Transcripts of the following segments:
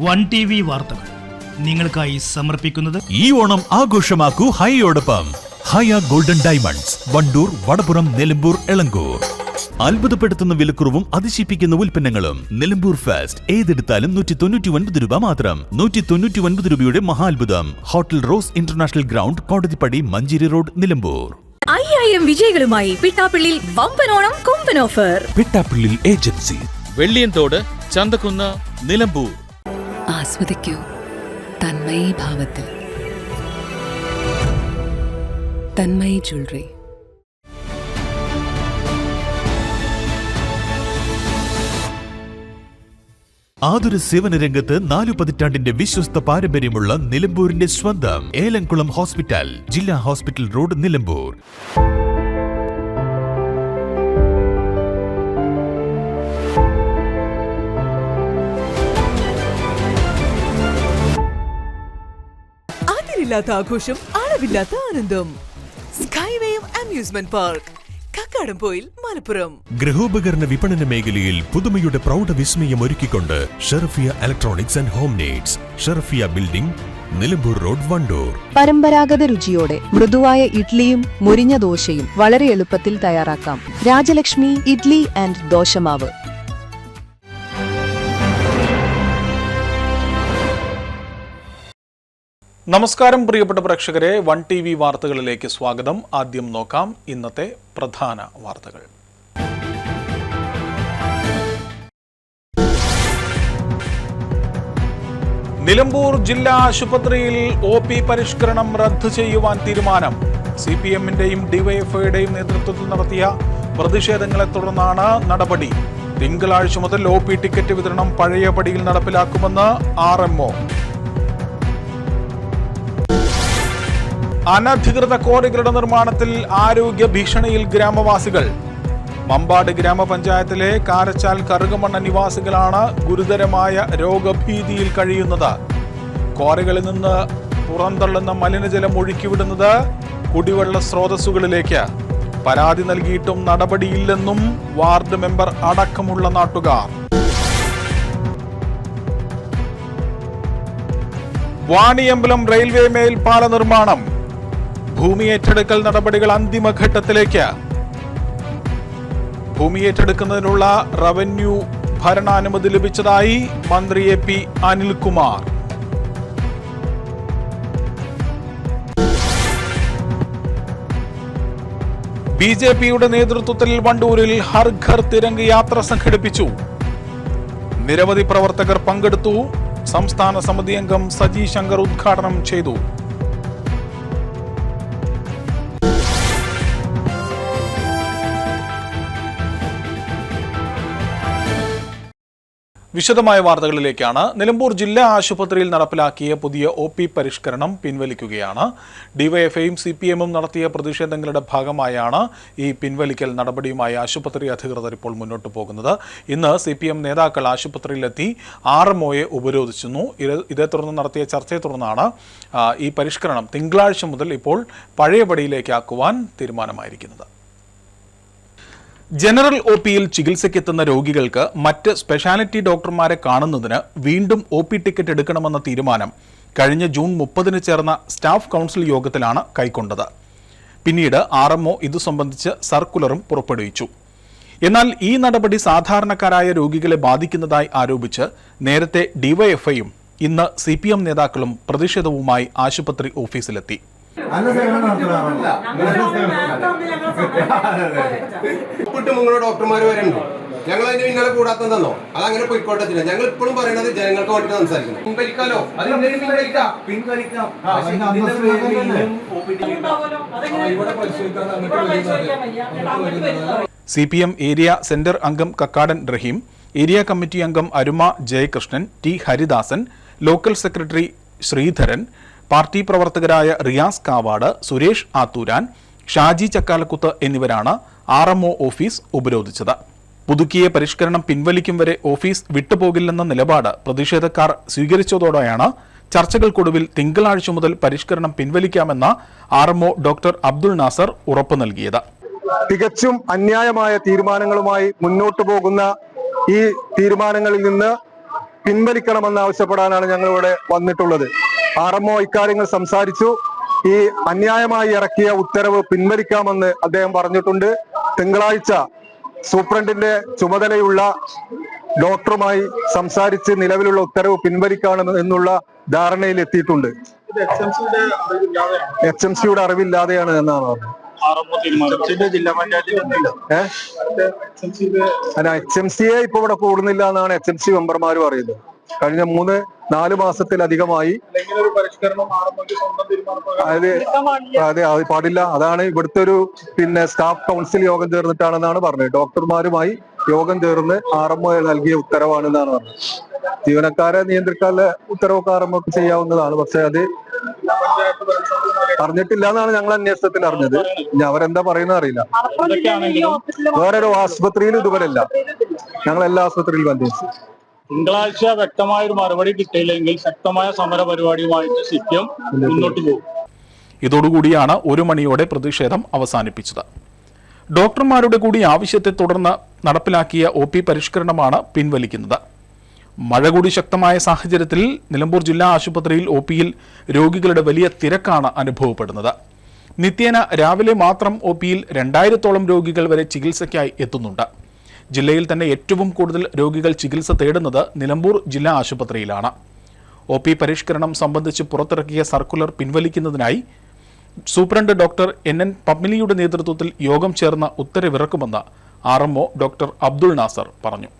One TV വാർത്തകൾ നിങ്ങൾക്കായി സമർപ്പിക്കുന്നത് ഈ ഓണം ആഘോഷമാക്കൂ ഹൈയോടൊപ്പം. ഹയ ഗോൾഡൻ ഡയമണ്ട്സ്, വണ്ടൂർ, വടപുറം, നിലമ്പൂർ, എളങ്കൂർ. അത്ഭുതപ്പെടുത്തുന്ന വിലക്കുറവും അതിശയിപ്പിക്കുന്ന ഉൽപ്പന്നങ്ങളും. നിലമ്പൂർ ഫെസ്റ്റ് ഏതെടുത്താലും 199 രൂപ മാത്രം. 199 രൂപയുടെ മഹാത്ഭുതം. Hotel rose international ground, Kodathippadi, Manjeri road, Nilambur. 5000 വിജയികളുമായി പിട്ടാപ്പിള്ളിൽ വമ്പനോണം കൊമ്പൻ ഓഫർ. പിട്ടാപ്പിള്ളിൽ ഏജൻസി, വെള്ളിയൻതോട്, ചന്തക്കുന്ന്, നിലമ്പൂർ. ആസ്വദിക്കൂ തന്മയി ഭാവത്തിൽ. തന്മയി ജ്വല്ലറി. ആതുര സേവന രംഗത്ത് 4 പതിറ്റാണ്ടിന്റെ വിശ്വസ്ത പാരമ്പര്യമുള്ള നിലമ്പൂരിന്റെ സ്വന്തം ഏലംകുളം ഹോസ്പിറ്റൽ, ജില്ലാ ഹോസ്പിറ്റൽ റോഡ്, നിലമ്പൂർ. അതിരില്ലാത്ത ആഘോഷം, അളവില്ലാത്ത ആനന്ദം. Skywave amusement park, Kakkadampoyil, Malappuram. ഗൃഹോപകരണ വിപണന മേഖലയിൽ പുതുമയുടെ പ്രൗഢവിസ്മയം ഒരുക്കിക്കൊണ്ട് Sherafiya electronics and home needs, Sherafiya building, Nilambur road, Wandoor. പരമ്പരാഗത രുചിയോടെ മൃദുവായ ഇഡ്ലിയും മുരിഞ്ഞ ദോശയും വളരെ എളുപ്പത്തിൽ തയ്യാറാക്കാം. രാജലക്ഷ്മി ഇഡ്ലി ആൻഡ് ദോശമാവ്. നമസ്കാരം പ്രിയപ്പെട്ട പ്രേക്ഷകരെ, വൺ TV വാർത്തകളിലേക്ക് സ്വാഗതം. ആദ്യം നോക്കാം ഇന്നത്തെ പ്രധാന വാർത്തകൾ. നിലമ്പൂർ ജില്ലാ ആശുപത്രിയിൽ OP പരിഷ്കരണം റദ്ദു ചെയ്യുവാൻ തീരുമാനം. CPM-ന്റെയും DYFIയുടെയും നേതൃത്വത്തിൽ നടത്തിയ പ്രതിഷേധങ്ങളെ തുടർന്നാണ് നടപടി. തിങ്കളാഴ്ച മുതൽ OP ടിക്കറ്റ് വിതരണം പഴയപടിയിൽ നടപ്പിലാക്കുമെന്ന് RMO. അനധികൃത ക്വാറികളുടെ നിർമ്മാണത്തിൽ ആരോഗ്യ ഭീഷണിയിൽ ഗ്രാമവാസികൾ. മമ്പാട് ഗ്രാമപഞ്ചായത്തിലെ കാരച്ചാൽ കറുകമണ്ണ നിവാസികളാണ് ഗുരുതരമായ രോഗഭീതിയിൽ കഴിയുന്നത്. ക്വാറികളിൽ നിന്ന് പുറന്തള്ളുന്ന മലിനജലം ഒഴുക്കിവിടുന്നത് കുടിവെള്ള സ്രോതസ്സുകളിലേക്ക്. പരാതി നൽകിയിട്ടും നടപടിയില്ലെന്നും വാർഡ് മെമ്പർ അടക്കമുള്ള നാട്ടുകാർ. വാണിയമ്പലം റെയിൽവേ മേൽപ്പാല നിർമ്മാണം. ഭൂമി ഏറ്റെടുക്കൽ നടപടികൾ അന്തിമഘട്ടത്തിലേക്ക്. ഭൂമി ഏറ്റെടുക്കുന്നതിനുള്ള റവന്യൂ ഭരണാനുമതി ലഭിച്ചതായി മന്ത്രി AP അനിൽകുമാർ. BJPയുടെ നേതൃത്വത്തിൽ വണ്ടൂരിൽ ഹർ ഘർ തിരംഗ് യാത്ര സംഘടിപ്പിച്ചു. നിരവധി പ്രവർത്തകർ പങ്കെടുത്തു. സംസ്ഥാന സമിതി അംഗം സജി ശങ്കർ ഉദ്ഘാടനം ചെയ്തു. വിശദമായ വാർത്തകളിലേക്കാണ്. നിലമ്പൂർ ജില്ലാ ആശുപത്രിയിൽ നടപ്പിലാക്കിയ പുതിയ OP പരിഷ്കരണം പിൻവലിക്കുകയാണ്. DYFIയും CPM-ഉം നടത്തിയ പ്രതിഷേധങ്ങളുടെ ഭാഗമായാണ് ഈ പിൻവലിക്കൽ നടപടിയുമായി ആശുപത്രി അധികൃതർ ഇപ്പോൾ മുന്നോട്ട് പോകുന്നത്. ഇന്ന് CPM നേതാക്കൾ ആശുപത്രിയിലെത്തി RMOയെ ഉപരോധിച്ചിരുന്നു. ഇതേ തുടർന്ന് നടത്തിയ ചർച്ചയെ തുടർന്നാണ് ഈ പരിഷ്കരണം തിങ്കളാഴ്ച മുതൽ ഇപ്പോൾ പഴയപടിയിലേക്കാക്കുവാൻ തീരുമാനമായിരിക്കുന്നത്. ജനറൽ OPയിൽ ചികിത്സയ്ക്കെത്തുന്ന രോഗികൾക്ക് മറ്റ് സ്പെഷ്യാലിറ്റി ഡോക്ടർമാരെ കാണുന്നതിന് വീണ്ടും OP ടിക്കറ്റ് എടുക്കണമെന്ന തീരുമാനം കഴിഞ്ഞ ജൂൺ 30 ചേർന്ന സ്റ്റാഫ് കൗൺസിൽ യോഗത്തിലാണ് കൈക്കൊണ്ടത്. പിന്നീട് RMO ഇതു സംബന്ധിച്ച് സർക്കുലറും പുറപ്പെടുവിച്ചു. എന്നാൽ ഈ നടപടി സാധാരണക്കാരായ രോഗികളെ ബാധിക്കുന്നതായി ആരോപിച്ച് നേരത്തെ DYFIയും ഇന്ന് CPM നേതാക്കളും പ്രതിഷേധവുമായി ആശുപത്രി ഓഫീസിലെത്തി. ഡോക്ടർമാർ വരുന്നുണ്ട്, ഞങ്ങൾ അതിന്റെ പിന്നാലെ കൂടാത്തതെന്നോ അതങ്ങനെ പോയിക്കോട്ടത്തില്ല. ഞങ്ങൾ ഇപ്പോഴും പറയുന്നത് ജനങ്ങൾക്ക് വേണ്ടിയിട്ട് സംസാരിക്കുന്നു. പിൻവലിക്കാലോ, CPM ഏരിയ സെന്റർ അംഗം കക്കാടൻ റഹീം, ഏരിയ കമ്മിറ്റി അംഗം Aruma Jayakrishnan, T Haridasan, local secretary Sreedharan, party പ്രവർത്തകരായ റിയാസ് കാവാട്, സുരേഷ് ആത്തൂരാൻ, ഷാജി ചക്കാലക്കുത്ത് എന്നിവരാണ് RMO ഓഫീസ് ഉപരോധിച്ചത്. പുതുക്കിയ പരിഷ്കരണം പിൻവലിക്കും വരെ ഓഫീസ് വിട്ടുപോകില്ലെന്ന നിലപാട് പ്രതിഷേധക്കാർ സ്വീകരിച്ചതോടെയാണ് ചർച്ചകൾക്കൊടുവിൽ തിങ്കളാഴ്ച മുതൽ പരിഷ്കരണം പിൻവലിക്കാമെന്ന RMO ഡോക്ടർ അബ്ദുൾ നാസർ ഉറപ്പു നൽകിയത്. തികച്ചും അന്യായമായ തീരുമാനങ്ങളുമായി മുന്നോട്ടു പോകുന്ന ഈ തീരുമാനങ്ങളിൽ നിന്ന് പിൻവലിക്കണമെന്നാവശ്യപ്പെടാനാണ് ഞങ്ങളിവിടെ വന്നിട്ടുള്ളത്. RMO ഇക്കാര്യങ്ങൾ സംസാരിച്ചു. ഈ അന്യായമായി ഇറക്കിയ ഉത്തരവ് പിൻവലിക്കാമെന്ന് അദ്ദേഹം പറഞ്ഞിട്ടുണ്ട്. തിങ്കളാഴ്ച സൂപ്രണ്ടിന്റെ ചുമതലയുള്ള ഡോക്ടറുമായി സംസാരിച്ച് നിലവിലുള്ള ഉത്തരവ് പിൻവലിക്കണം എന്നുള്ള ധാരണയിൽ എത്തിയിട്ടുണ്ട്. HMCയുടെ അറിവില്ലാതെയാണ് എന്നാണ് പറഞ്ഞത്. HMCയെ ഇപ്പൊ ഇവിടെ കൂടുന്നില്ല എന്നാണ് HMC മെമ്പർമാർ പറയുന്നത്. കഴിഞ്ഞ 3-4 മാസത്തിലധികമായി അതെ അത് പാടില്ല. അതാണ് ഇവിടുത്തെ ഒരു സ്റ്റാഫ് കൗൺസിൽ യോഗം ചേർന്നിട്ടാണെന്നാണ് പറഞ്ഞത്. ഡോക്ടർമാരുമായി യോഗം ചേർന്ന് RMO നൽകിയ ഉത്തരവാണെന്നാണ് പറഞ്ഞത്. ജീവനക്കാരെ നിയന്ത്രിക്കാനുള്ള ഉത്തരവൊക്കെ RMO ചെയ്യാവുന്നതാണ്. പക്ഷെ അത് അറിഞ്ഞിട്ടില്ല എന്നാണ് ഞങ്ങൾ അന്വേഷണത്തിൽ അറിഞ്ഞത്. ഇനി അവരെന്താ പറയുന്നത് അറിയില്ല. വേറൊരു ആശുപത്രിയിൽ ഇതുപോലെയല്ല. ഞങ്ങൾ എല്ലാ ആശുപത്രിയിലും അന്വേഷിച്ചു. തിങ്കളാഴ്ച വ്യക്തമായ ഒരു മറുപടി കിട്ടിയില്ലെങ്കിൽ ശക്തമായ സമര പരിപാടിയുമായിട്ട് സിപിഎം മുന്നോട്ട് പോകും. ഇതോടുകൂടിയാണ് 1 മണിയോടെ പ്രതിഷേധം അവസാനിപ്പിച്ചത്. ഡോക്ടർമാരുടെ കൂടി ആവശ്യത്തെ തുടർന്ന് നടപ്പിലാക്കിയ OP പരിഷ്കരണമാണ് പിൻവലിക്കുന്നത്. മഴ കൂടി ശക്തമായ സാഹചര്യത്തിൽ നിലമ്പൂർ ജില്ലാ ആശുപത്രിയിൽ OPയിൽ രോഗികളുടെ വലിയ തിരക്കാണ് അനുഭവപ്പെടുന്നത്. നിത്യേന രാവിലെ മാത്രം OPയിൽ 2000-ഓളം രോഗികൾ വരെ ചികിത്സയ്ക്കായി എത്തുന്നുണ്ട്. ജില്ലയിൽ തന്നെ ഏറ്റവും കൂടുതൽ രോഗികൾ ചികിത്സ തേടുന്നത് നിലമ്പൂർ ജില്ലാ ആശുപത്രിയിലാണ്. OP പരിഷ്കരണം സംബന്ധിച്ച് പുറത്തിറക്കിയ സർക്കുലർ പിൻവലിക്കുന്നതിനായി സൂപ്രണ്ട് ഡോക്ടർ NN പബ്മിലിയുടെ നേതൃത്വത്തിൽ യോഗം ചേർന്ന് ഉത്തരവിറക്കുമെന്ന് RMO ഡോക്ടർ അബ്ദുൾ നാസർ പറഞ്ഞു.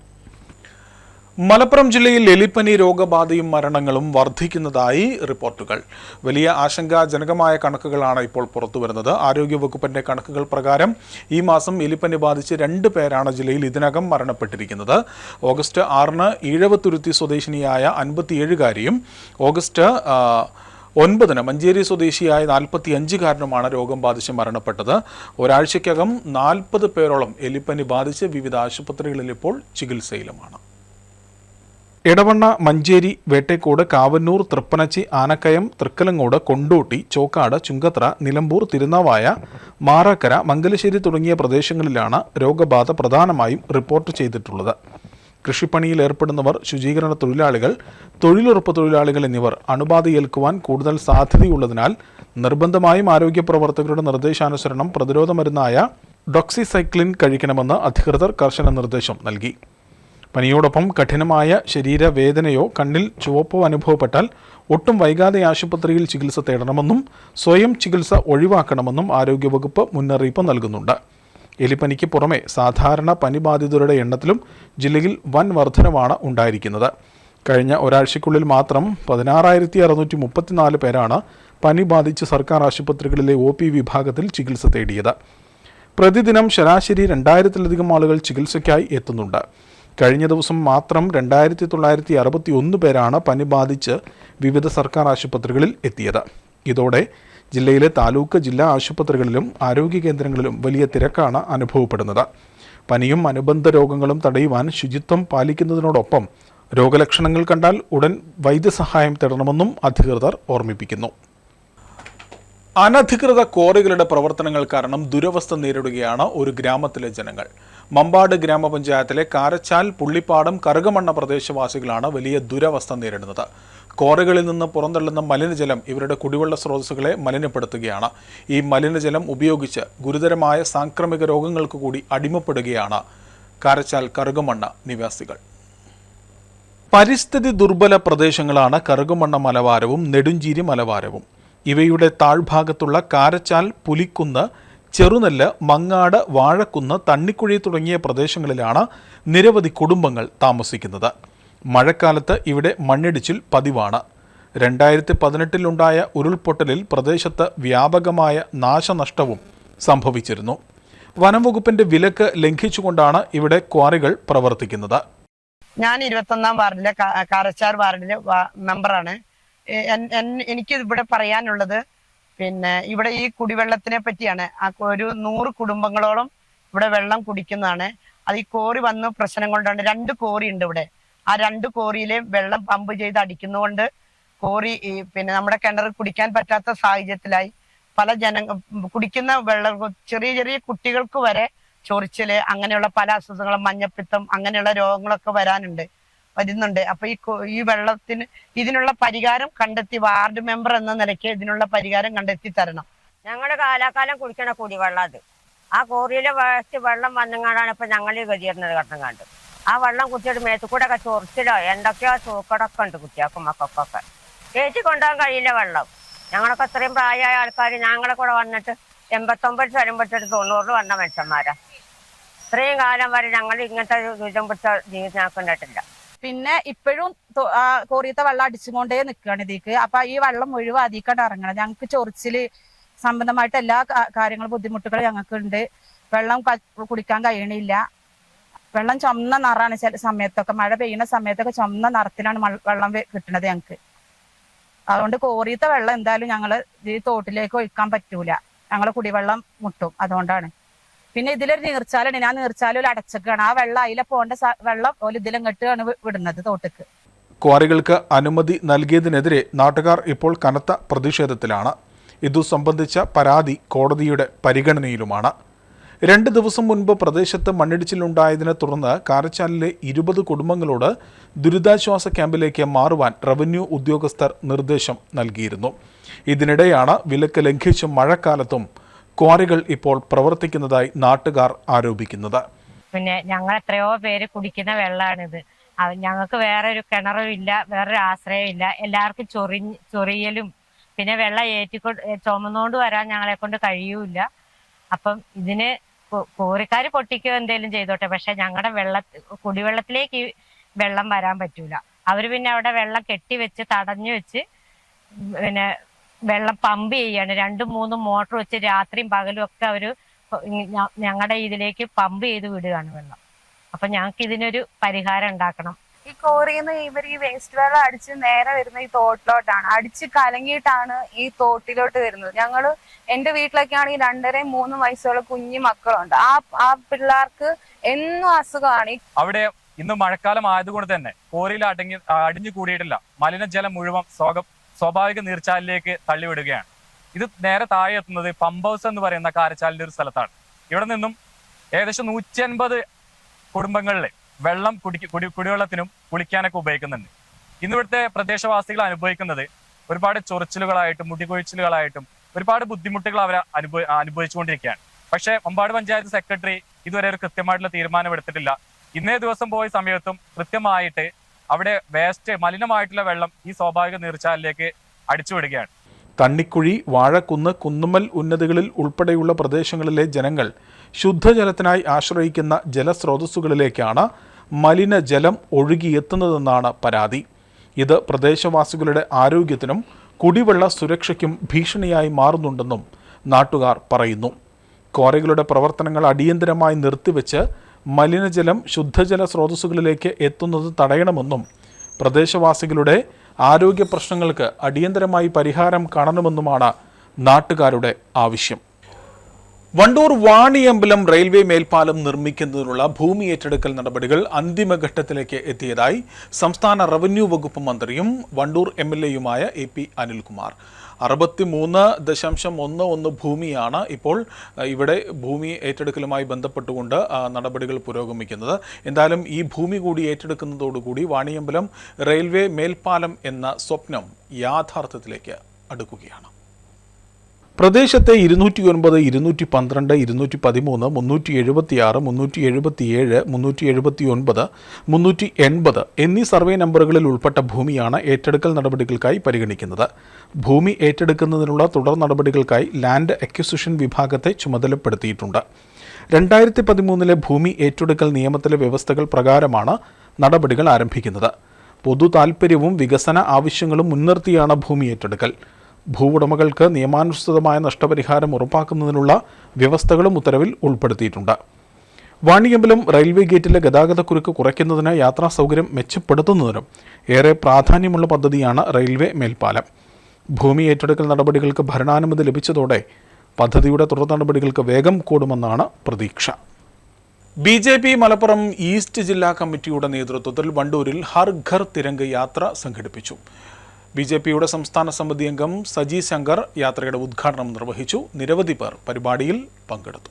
മലപ്പുറം ജില്ലയിൽ എലിപ്പനി രോഗബാധയും മരണങ്ങളും വർദ്ധിക്കുന്നതായി റിപ്പോർട്ടുകൾ. വലിയ ആശങ്കാജനകമായ കണക്കുകളാണ് ഇപ്പോൾ പുറത്തുവരുന്നത്. ആരോഗ്യവകുപ്പിന്റെ കണക്കുകൾ പ്രകാരം ഈ മാസം എലിപ്പനി ബാധിച്ച് 2 പേരാണ് ജില്ലയിൽ ഇതിനകം മരണപ്പെട്ടിരിക്കുന്നത്. ഓഗസ്റ്റ് 6-ന് ഈഴവത്തുരുത്തി സ്വദേശിനിയായ 57-കാരിയും ഓഗസ്റ്റ് 9-ന് മഞ്ചേരി സ്വദേശിയായ 45-കാരനുമാണ് രോഗം ബാധിച്ച് മരണപ്പെട്ടത്. ഒരാഴ്ചയ്ക്കകം 40 പേരോളം എലിപ്പനി ബാധിച്ച് വിവിധ ആശുപത്രികളിൽ ഇപ്പോൾ ചികിത്സയിലുമാണ്. എടവണ്ണ, മഞ്ചേരി, വേട്ടേക്കോട്, കാവന്നൂർ, തൃപ്പനച്ചി, ആനക്കയം, തൃക്കലങ്ങോട്, കൊണ്ടോട്ടി, ചോക്കാട്, ചുങ്കത്ര, നിലമ്പൂർ, തിരുനാവായ, മാറാക്കര, മംഗലശ്ശേരി തുടങ്ങിയ പ്രദേശങ്ങളിലാണ് രോഗബാധ പ്രധാനമായും റിപ്പോർട്ട് ചെയ്തിട്ടുള്ളത്. കൃഷിപ്പണിയിൽ ഏർപ്പെടുന്നവർ, ശുചീകരണ തൊഴിലാളികൾ, തൊഴിലുറപ്പ് തൊഴിലാളികൾ എന്നിവർ അണുബാധയേൽക്കുവാൻ കൂടുതൽ സാധ്യതയുള്ളതിനാൽ നിർബന്ധമായും ആരോഗ്യ പ്രവർത്തകരുടെ നിർദ്ദേശാനുസരണം പ്രതിരോധ മരുന്നായ ഡോക്സിസൈക്ലിൻ കഴിക്കണമെന്ന് അധികൃതർ കർശന നിർദ്ദേശം നൽകി. പനിയോടൊപ്പം കഠിനമായ ശരീരവേദനയോ കണ്ണിൽ ചുവപ്പോ അനുഭവപ്പെട്ടാൽ ഒട്ടും വൈകാതെ ആശുപത്രിയിൽ ചികിത്സ തേടണമെന്നും സ്വയം ചികിത്സ ഒഴിവാക്കണമെന്നും ആരോഗ്യവകുപ്പ് മുന്നറിയിപ്പ് നൽകുന്നുണ്ട്. എലിപ്പനിക്ക് പുറമെ സാധാരണ പനിബാധിതരുടെ എണ്ണത്തിലും ജില്ലയിൽ വൻ വർധനവാണ് ഉണ്ടായിരിക്കുന്നത്. കഴിഞ്ഞ ഒരാഴ്ചയ്ക്കുള്ളിൽ മാത്രം 16,634 പേരാണ് പനി ബാധിച്ച് സർക്കാർ ആശുപത്രികളിലെ OP വിഭാഗത്തിൽ ചികിത്സ തേടിയത്. പ്രതിദിനം ശരാശരി 2000-ലധികം ആളുകൾ ചികിത്സയ്ക്കായി എത്തുന്നുണ്ട്. കഴിഞ്ഞ ദിവസം മാത്രം 2961 പേരാണ് പനി ബാധിച്ച് വിവിധ സർക്കാർ ആശുപത്രികളിൽ എത്തിയത്. ഇതോടെ ജില്ലയിലെ താലൂക്ക് ജില്ലാ ആശുപത്രികളിലും ആരോഗ്യ കേന്ദ്രങ്ങളിലും വലിയ തിരക്കാണ് അനുഭവപ്പെടുന്നത്. പനിയും അനുബന്ധ രോഗങ്ങളും തടയുവാൻ ശുചിത്വം പാലിക്കുന്നതിനോടൊപ്പം രോഗലക്ഷണങ്ങൾ കണ്ടാൽ ഉടൻ വൈദ്യസഹായം തേടണമെന്നും അധികൃതർ ഓർമ്മിപ്പിക്കുന്നു. അനധികൃത ക്വാറികളുടെ പ്രവർത്തനങ്ങൾ കാരണം ദുരവസ്ഥ നേരിടുകയാണ് ഒരു ഗ്രാമത്തിലെ ജനങ്ങൾ. മമ്പാട് ഗ്രാമപഞ്ചായത്തിലെ കാരച്ചാൽ, പുള്ളിപ്പാടം, കറുകമണ്ണ പ്രദേശവാസികളാണ് വലിയ ദുരവസ്ഥ നേരിടുന്നത്. ക്വാറികളിൽ നിന്ന് പുറന്തള്ളുന്ന മലിനജലം ഇവരുടെ കുടിവെള്ള സ്രോതസ്സുകളെ മലിനപ്പെടുത്തുകയാണ്. ഈ മലിനജലം ഉപയോഗിച്ച് ഗുരുതരമായ സാംക്രമിക രോഗങ്ങൾക്ക് കൂടി അടിമപ്പെടുകയാണ് കാരച്ചാൽ, കറുകമണ്ണ നിവാസികൾ. പരിസ്ഥിതി ദുർബല പ്രദേശങ്ങളാണ് കറുകമണ്ണ മലവാരവും നെടുഞ്ചീരി മലവാരവും. ഇവയുടെ താഴ്ഭാഗത്തുള്ള കാരച്ചാൽ, പുലിക്കുന്ന്, ചെറുനെല്ല്, മങ്ങാട്, വാഴക്കുന്ന്, തണ്ണിക്കുഴി തുടങ്ങിയ പ്രദേശങ്ങളിലാണ് നിരവധി കുടുംബങ്ങൾ താമസിക്കുന്നത്. മഴക്കാലത്ത് ഇവിടെ മണ്ണിടിച്ചിൽ പതിവാണ്. 2018-ലുണ്ടായ ഉരുൾപൊട്ടലിൽ പ്രദേശത്ത് വ്യാപകമായ നാശനഷ്ടവും സംഭവിച്ചിരുന്നു. വനംവകുപ്പിന്റെ വിലക്ക് ലംഘിച്ചുകൊണ്ടാണ് ഇവിടെ ക്വാറികൾ പ്രവർത്തിക്കുന്നത്. ഞാൻ 21-ാം വാർഡിലെ കാരച്ചാർ വാർഡിലെ മെമ്പറാണ്. എനിക്ക് ഇവിടെ പറയാനുള്ളത് ഇവിടെ ഈ കുടിവെള്ളത്തിനെ പറ്റിയാണ്. ഒരു 100 കുടുംബങ്ങളോളം ഇവിടെ വെള്ളം കുടിക്കുന്നതാണ്. അത് ഈ കോറി വന്ന് പ്രശ്നം കൊണ്ടാണ്. 2 കോറി ഉണ്ട് ഇവിടെ. ആ 2 കോറിയിലെ വെള്ളം പമ്പ് ചെയ്ത് അടിക്കുന്നതുകൊണ്ട് കോറി നമ്മുടെ കിണർ കുടിക്കാൻ പറ്റാത്ത സാഹചര്യത്തിലായി. പല കുടിക്കുന്ന വെള്ളം ചെറിയ ചെറിയ കുട്ടികൾക്ക് വരെ ചൊറിച്ചില്, അങ്ങനെയുള്ള പല അസുഖങ്ങളും, മഞ്ഞപ്പിത്തം, അങ്ങനെയുള്ള രോഗങ്ങളൊക്കെ വരാനുണ്ട്. വരുന്നുണ്ട്. അപ്പൊ ഈ വെള്ളത്തിന് ഇതിനുള്ള പരിഹാരം കണ്ടെത്തി വാർഡ് മെമ്പർ എന്ന നിലയ്ക്ക് ഇതിനുള്ള പരിഹാരം കണ്ടെത്തി തരണം. ഞങ്ങളുടെ കാലാകാലം കുടിക്കണ കുടിവെള്ളം അത്. ആ കോറിയിലെ വേസ്റ്റ് വെള്ളം വന്നുകൊണ്ടാണ് ഇപ്പൊ ഞങ്ങൾ ഈ ഗതിയിരുന്നത് കട്ടം കണ്ട്. ആ വെള്ളം കുട്ടിയുടെ മേത്തു കൂടെ ഒക്കെ ചൊറിച്ചിലോ എന്തൊക്കെയോ സൂക്കടൊക്കെ ഉണ്ട് കുട്ടികൾക്കും മക്കൾക്കൊക്കെ. കയറ്റി കൊണ്ടുപോകാൻ കഴിയില്ല വെള്ളം. ഞങ്ങളൊക്കെ അത്രയും പ്രായമായ ആൾക്കാർ ഞങ്ങളെ കൂടെ വന്നിട്ട് 89 വരുമ്പോഴത്തേക്ക് 90 വന്ന മനുഷ്യന്മാരാ. ഇത്രയും കാലം വരെ ഞങ്ങൾ ഇങ്ങനത്തെ ദുരിതം പിടിച്ച ജീവിതം ഞങ്ങൾക്ക് കണ്ടിട്ടില്ല. പിന്നെ ഇപ്പോഴും കോറിയത്തെ വെള്ളം അടിച്ചുകൊണ്ടേ നിൽക്കുകയാണ് ഇതിക്ക്. അപ്പൊ ഈ വെള്ളം മുഴുവൻ അതിക്കാണ്ട് ഇറങ്ങണം. ഞങ്ങൾക്ക് ചൊറിച്ചില് സംബന്ധമായിട്ട് എല്ലാ കാര്യങ്ങളും ബുദ്ധിമുട്ടുകൾ ഞങ്ങൾക്ക് ഉണ്ട്. വെള്ളം കുടിക്കാൻ കഴിയണില്ല. വെള്ളം ചുമന്ന നിറാണ്. ചില സമയത്തൊക്കെ മഴ പെയ്യുന്ന സമയത്തൊക്കെ ചുമന്ന നിറത്തിലാണ് വെള്ളം കിട്ടുന്നത് ഞങ്ങൾക്ക്. അതുകൊണ്ട് കോറിയത്തെ വെള്ളം എന്തായാലും ഞങ്ങള് ഈ തോട്ടിലേക്ക് ഒഴിക്കാൻ പറ്റൂല. ഞങ്ങള് കുടിവെള്ളം മുട്ടും. അതുകൊണ്ടാണ്. പിന്നെ ഇതിലൊരു നീർച്ചാലുണ്ട്. ഞാൻ നീർച്ചാലും അടച്ചൊക്കെയാണ്. ആ വെള്ളം അതിലെ പോകേണ്ട വെള്ളം ഒരു ഇതിലങ്ങട്ടാണ് വിടുന്നത് തോട്ടക്ക്. ക്വാറികൾക്ക് അനുമതി നൽകിയതിനെതിരെ നാട്ടുകാർ ഇപ്പോൾ കനത്ത പ്രതിഷേധത്തിലാണ്. ഇതു സംബന്ധിച്ച പരാതി കോടതിയുടെ പരിഗണനയിലുമാണ്. 2 ദിവസം മുൻപ് പ്രദേശത്ത് മണ്ണിടിച്ചിലുണ്ടായതിനെ തുടർന്ന് കാരച്ചാലിലെ 20 കുടുംബങ്ങളോട് ദുരിതാശ്വാസ ക്യാമ്പിലേക്ക് മാറുവാൻ റവന്യൂ ഉദ്യോഗസ്ഥർ നിർദ്ദേശം നൽകിയിരുന്നു. ഇതിനിടെയാണ് വിലക്ക് ലംഘിച്ച് മഴക്കാലത്തും ക്വാറികൾ ഇപ്പോൾ പ്രവർത്തിക്കുന്നതായി നാട്ടുകാർ ആരോപിക്കുന്നത്. പിന്നെ ഞങ്ങൾ എത്രയോ പേര് കുടിക്കുന്ന വെള്ളമാണിത്. ഞങ്ങൾക്ക് വേറെ ഒരു കിണറും ഇല്ല, വേറൊരു ആശ്രയം ഇല്ല. എല്ലാവർക്കും ചൊറിയലും പിന്നെ വെള്ളം ചുമന്നുകൊണ്ട് വരാൻ ഞങ്ങളെ കൊണ്ട് കഴിയൂല. അപ്പം ഇതിന് കോറിക്കാർ പൊട്ടിക്കോ എന്തേലും ചെയ്തോട്ടെ, പക്ഷെ ഞങ്ങളുടെ കുടിവെള്ളത്തിലേക്ക് ഈ വെള്ളം വരാൻ പറ്റൂല. അവര് പിന്നെ അവിടെ വെള്ളം കെട്ടിവെച്ച് തടഞ്ഞു വെച്ച് പിന്നെ വെള്ളം പമ്പ് ചെയ്യാണ്. 2-3 മോട്ടർ വെച്ച് രാത്രിയും പകലും ഒക്കെ അവര് ഞങ്ങളുടെ ഇതിലേക്ക് പമ്പ് ചെയ്ത് വിടുകയാണ് വെള്ളം. അപ്പൊ ഞങ്ങൾക്ക് ഇതിനൊരു പരിഹാരം ഉണ്ടാക്കണം. ഈ കോറിന്ന് ഇവർ ഈ വേസ്റ്റ് വെള്ളം അടിച്ച് നേരെ വരുന്ന ഈ തോട്ടിലോട്ടാണ്. അടിച്ച് കലങ്ങിയിട്ടാണ് ഈ തോട്ടിലോട്ട് വരുന്നത്. ഞങ്ങള് എന്റെ വീട്ടിലൊക്കെ ആണെങ്കിൽ 2-3 വയസ്സുള്ള കുഞ്ഞു മക്കളുണ്ട്. ആ പിള്ളേർക്ക് എന്നും അസുഖമാണ്. അവിടെ ഇന്ന് മഴക്കാലം ആയതുകൊണ്ട് തന്നെ കോറിയിൽ അടിഞ്ഞു കൂടിയിട്ടില്ല. മലിനജലം മുഴുവൻ സ്വാഭാവിക നീർച്ചാലിലേക്ക് തള്ളിവിടുകയാണ്. ഇത് നേരെ താഴെ എത്തുന്നത് പമ്പ് ഹൗസ് എന്ന് പറയുന്ന കാരച്ചാലിന്റെ ഒരു സ്ഥലത്താണ്. ഇവിടെ നിന്നും ഏകദേശം 150 കുടുംബങ്ങളിലെ വെള്ളം കുടിവെള്ളത്തിനും കുളിക്കാനൊക്കെ ഉപയോഗിക്കുന്നുണ്ട്. ഇന്നിവിടുത്തെ പ്രദേശവാസികൾ അനുഭവിക്കുന്നത് ഒരുപാട് ചൊറിച്ചിലുകളായിട്ടും മുടികൊഴിച്ചിലുകളായിട്ടും ഒരുപാട് ബുദ്ധിമുട്ടുകൾ അവർ അനുഭവിച്ചുകൊണ്ടിരിക്കുകയാണ്. പക്ഷേ മമ്പാട് പഞ്ചായത്ത് സെക്രട്ടറി ഇതുവരെ ഒരു കൃത്യമായിട്ടുള്ള തീരുമാനം എടുത്തിട്ടില്ല. ഇന്നേ ദിവസം പോയ സമയത്തും കൃത്യമായിട്ട് അവിടെ വേസ്റ്റ് മലിനമായിട്ടുള്ള വെള്ളം ഈ സ്വാഭാവിക നീർച്ചാലിലേക്ക് അടിച്ചുവിടുകയാണ്. തണ്ണിക്കുഴി, വാഴക്കുന്ന്, കുന്നുമ്മൽ ഉന്നതികളിൽ ഉൾപ്പെടെയുള്ള പ്രദേശങ്ങളിലെ ജനങ്ങൾ ശുദ്ധജലത്തിനായി ആശ്രയിക്കുന്ന ജലസ്രോതസ്സുകളിലേക്കാണ് മലിനജലം ഒഴുകിയെത്തുന്നതെന്നാണ് പരാതി. ഇത് പ്രദേശവാസികളുടെ ആരോഗ്യത്തിനും കുടിവെള്ള സുരക്ഷയ്ക്കും ഭീഷണിയായി മാറുന്നുണ്ടെന്നും നാട്ടുകാർ പറയുന്നു. ക്വാറികളുടെ പ്രവർത്തനങ്ങൾ അടിയന്തരമായി നിർത്തിവെച്ച് മലിനജലം ശുദ്ധജല സ്രോതസ്സുകളിലേക്ക് എത്തുന്നത് തടയണമെന്നും പ്രദേശവാസികളുടെ ആരോഗ്യ പ്രശ്നങ്ങൾക്ക് അടിയന്തരമായി പരിഹാരം കാണണമെന്നുമാണ് നാട്ടുകാരുടെ ആവശ്യം. വണ്ടൂർ വാണിയമ്പലം റെയിൽവേ മേൽപ്പാലം നിർമ്മിക്കുന്നതിനുള്ള ഭൂമി ഏറ്റെടുക്കൽ നടപടികൾ അന്തിമഘട്ടത്തിലേക്ക് എത്തിയതായി സംസ്ഥാന റവന്യൂ വകുപ്പ് മന്ത്രിയും വണ്ടൂർ MLA-യുമായ AP അനിൽകുമാർ. 63.11 ഭൂമിയാണ് ഇപ്പോൾ ഇവിടെ ഭൂമി ഏറ്റെടുക്കലുമായി ബന്ധപ്പെട്ടുകൊണ്ട് നടപടികൾ പുരോഗമിക്കുന്നത്. എന്തായാലും ഈ ഭൂമി കൂടി ഏറ്റെടുക്കുന്നതോടുകൂടി വാണിയമ്പലം റെയിൽവേ മേൽപ്പാലം എന്ന സ്വപ്നം യാഥാർത്ഥ്യത്തിലേക്ക് അടുക്കുകയാണ്. പ്രദേശത്തെ 209, 212, 213, 376, 377, 379, 380 എന്നീ സർവേ നമ്പറുകളിൽ ഉൾപ്പെട്ട ഭൂമിയാണ് ഏറ്റെടുക്കൽ നടപടികൾക്കായി പരിഗണിക്കുന്നത്. ഭൂമി ഏറ്റെടുക്കുന്നതിനുള്ള തുടർ നടപടികൾക്കായി ലാൻഡ് അക്വിസിഷൻ വിഭാഗത്തെ ചുമതലപ്പെടുത്തിയിട്ടുണ്ട്. 2013 ഭൂമി ഏറ്റെടുക്കൽ നിയമത്തിലെ വ്യവസ്ഥകൾ പ്രകാരമാണ് നടപടികൾ ആരംഭിക്കുന്നത്. പൊതു താൽപ്പര്യവും വികസന ആവശ്യങ്ങളും മുൻനിർത്തിയാണ് ഭൂമി ഏറ്റെടുക്കൽ. ഭൂവുടമകൾക്ക് നിയമാനുസൃതമായ നഷ്ടപരിഹാരം ഉറപ്പാക്കുന്നതിനുള്ള വ്യവസ്ഥകളും ഉത്തരവിൽ ഉൾപ്പെടുത്തിയിട്ടുണ്ട്. വാണിയമ്പലം റെയിൽവേ ഗേറ്റിലെ ഗതാഗതക്കുരുക്ക് കുറയ്ക്കുന്നതിന് യാത്രാ സൗകര്യം മെച്ചപ്പെടുത്തുന്നതിനും ഏറെ പ്രാധാന്യമുള്ള പദ്ധതിയാണ് റെയിൽവേ മേൽപ്പാലം. ഭൂമി ഏറ്റെടുക്കൽ നടപടികൾക്ക് ഭരണാനുമതി ലഭിച്ചതോടെ പദ്ധതിയുടെ തുടർ നടപടികൾക്ക് വേഗം കൂടുമെന്നാണ് പ്രതീക്ഷ. BJP മലപ്പുറം ഈസ്റ്റ് ജില്ലാ കമ്മിറ്റിയുടെ നേതൃത്വത്തിൽ വണ്ടൂരിൽ ഹർ ഘർ തിരംഗ് യാത്ര സംഘടിപ്പിച്ചു. BJPയുടെ സംസ്ഥാന സമിതി അംഗം സജി ശങ്കർ യാത്രയുടെ ഉദ്ഘാടനം നിർവഹിച്ചു. നിരവധി പേർ പരിപാടിയിൽ പങ്കെടുത്തു.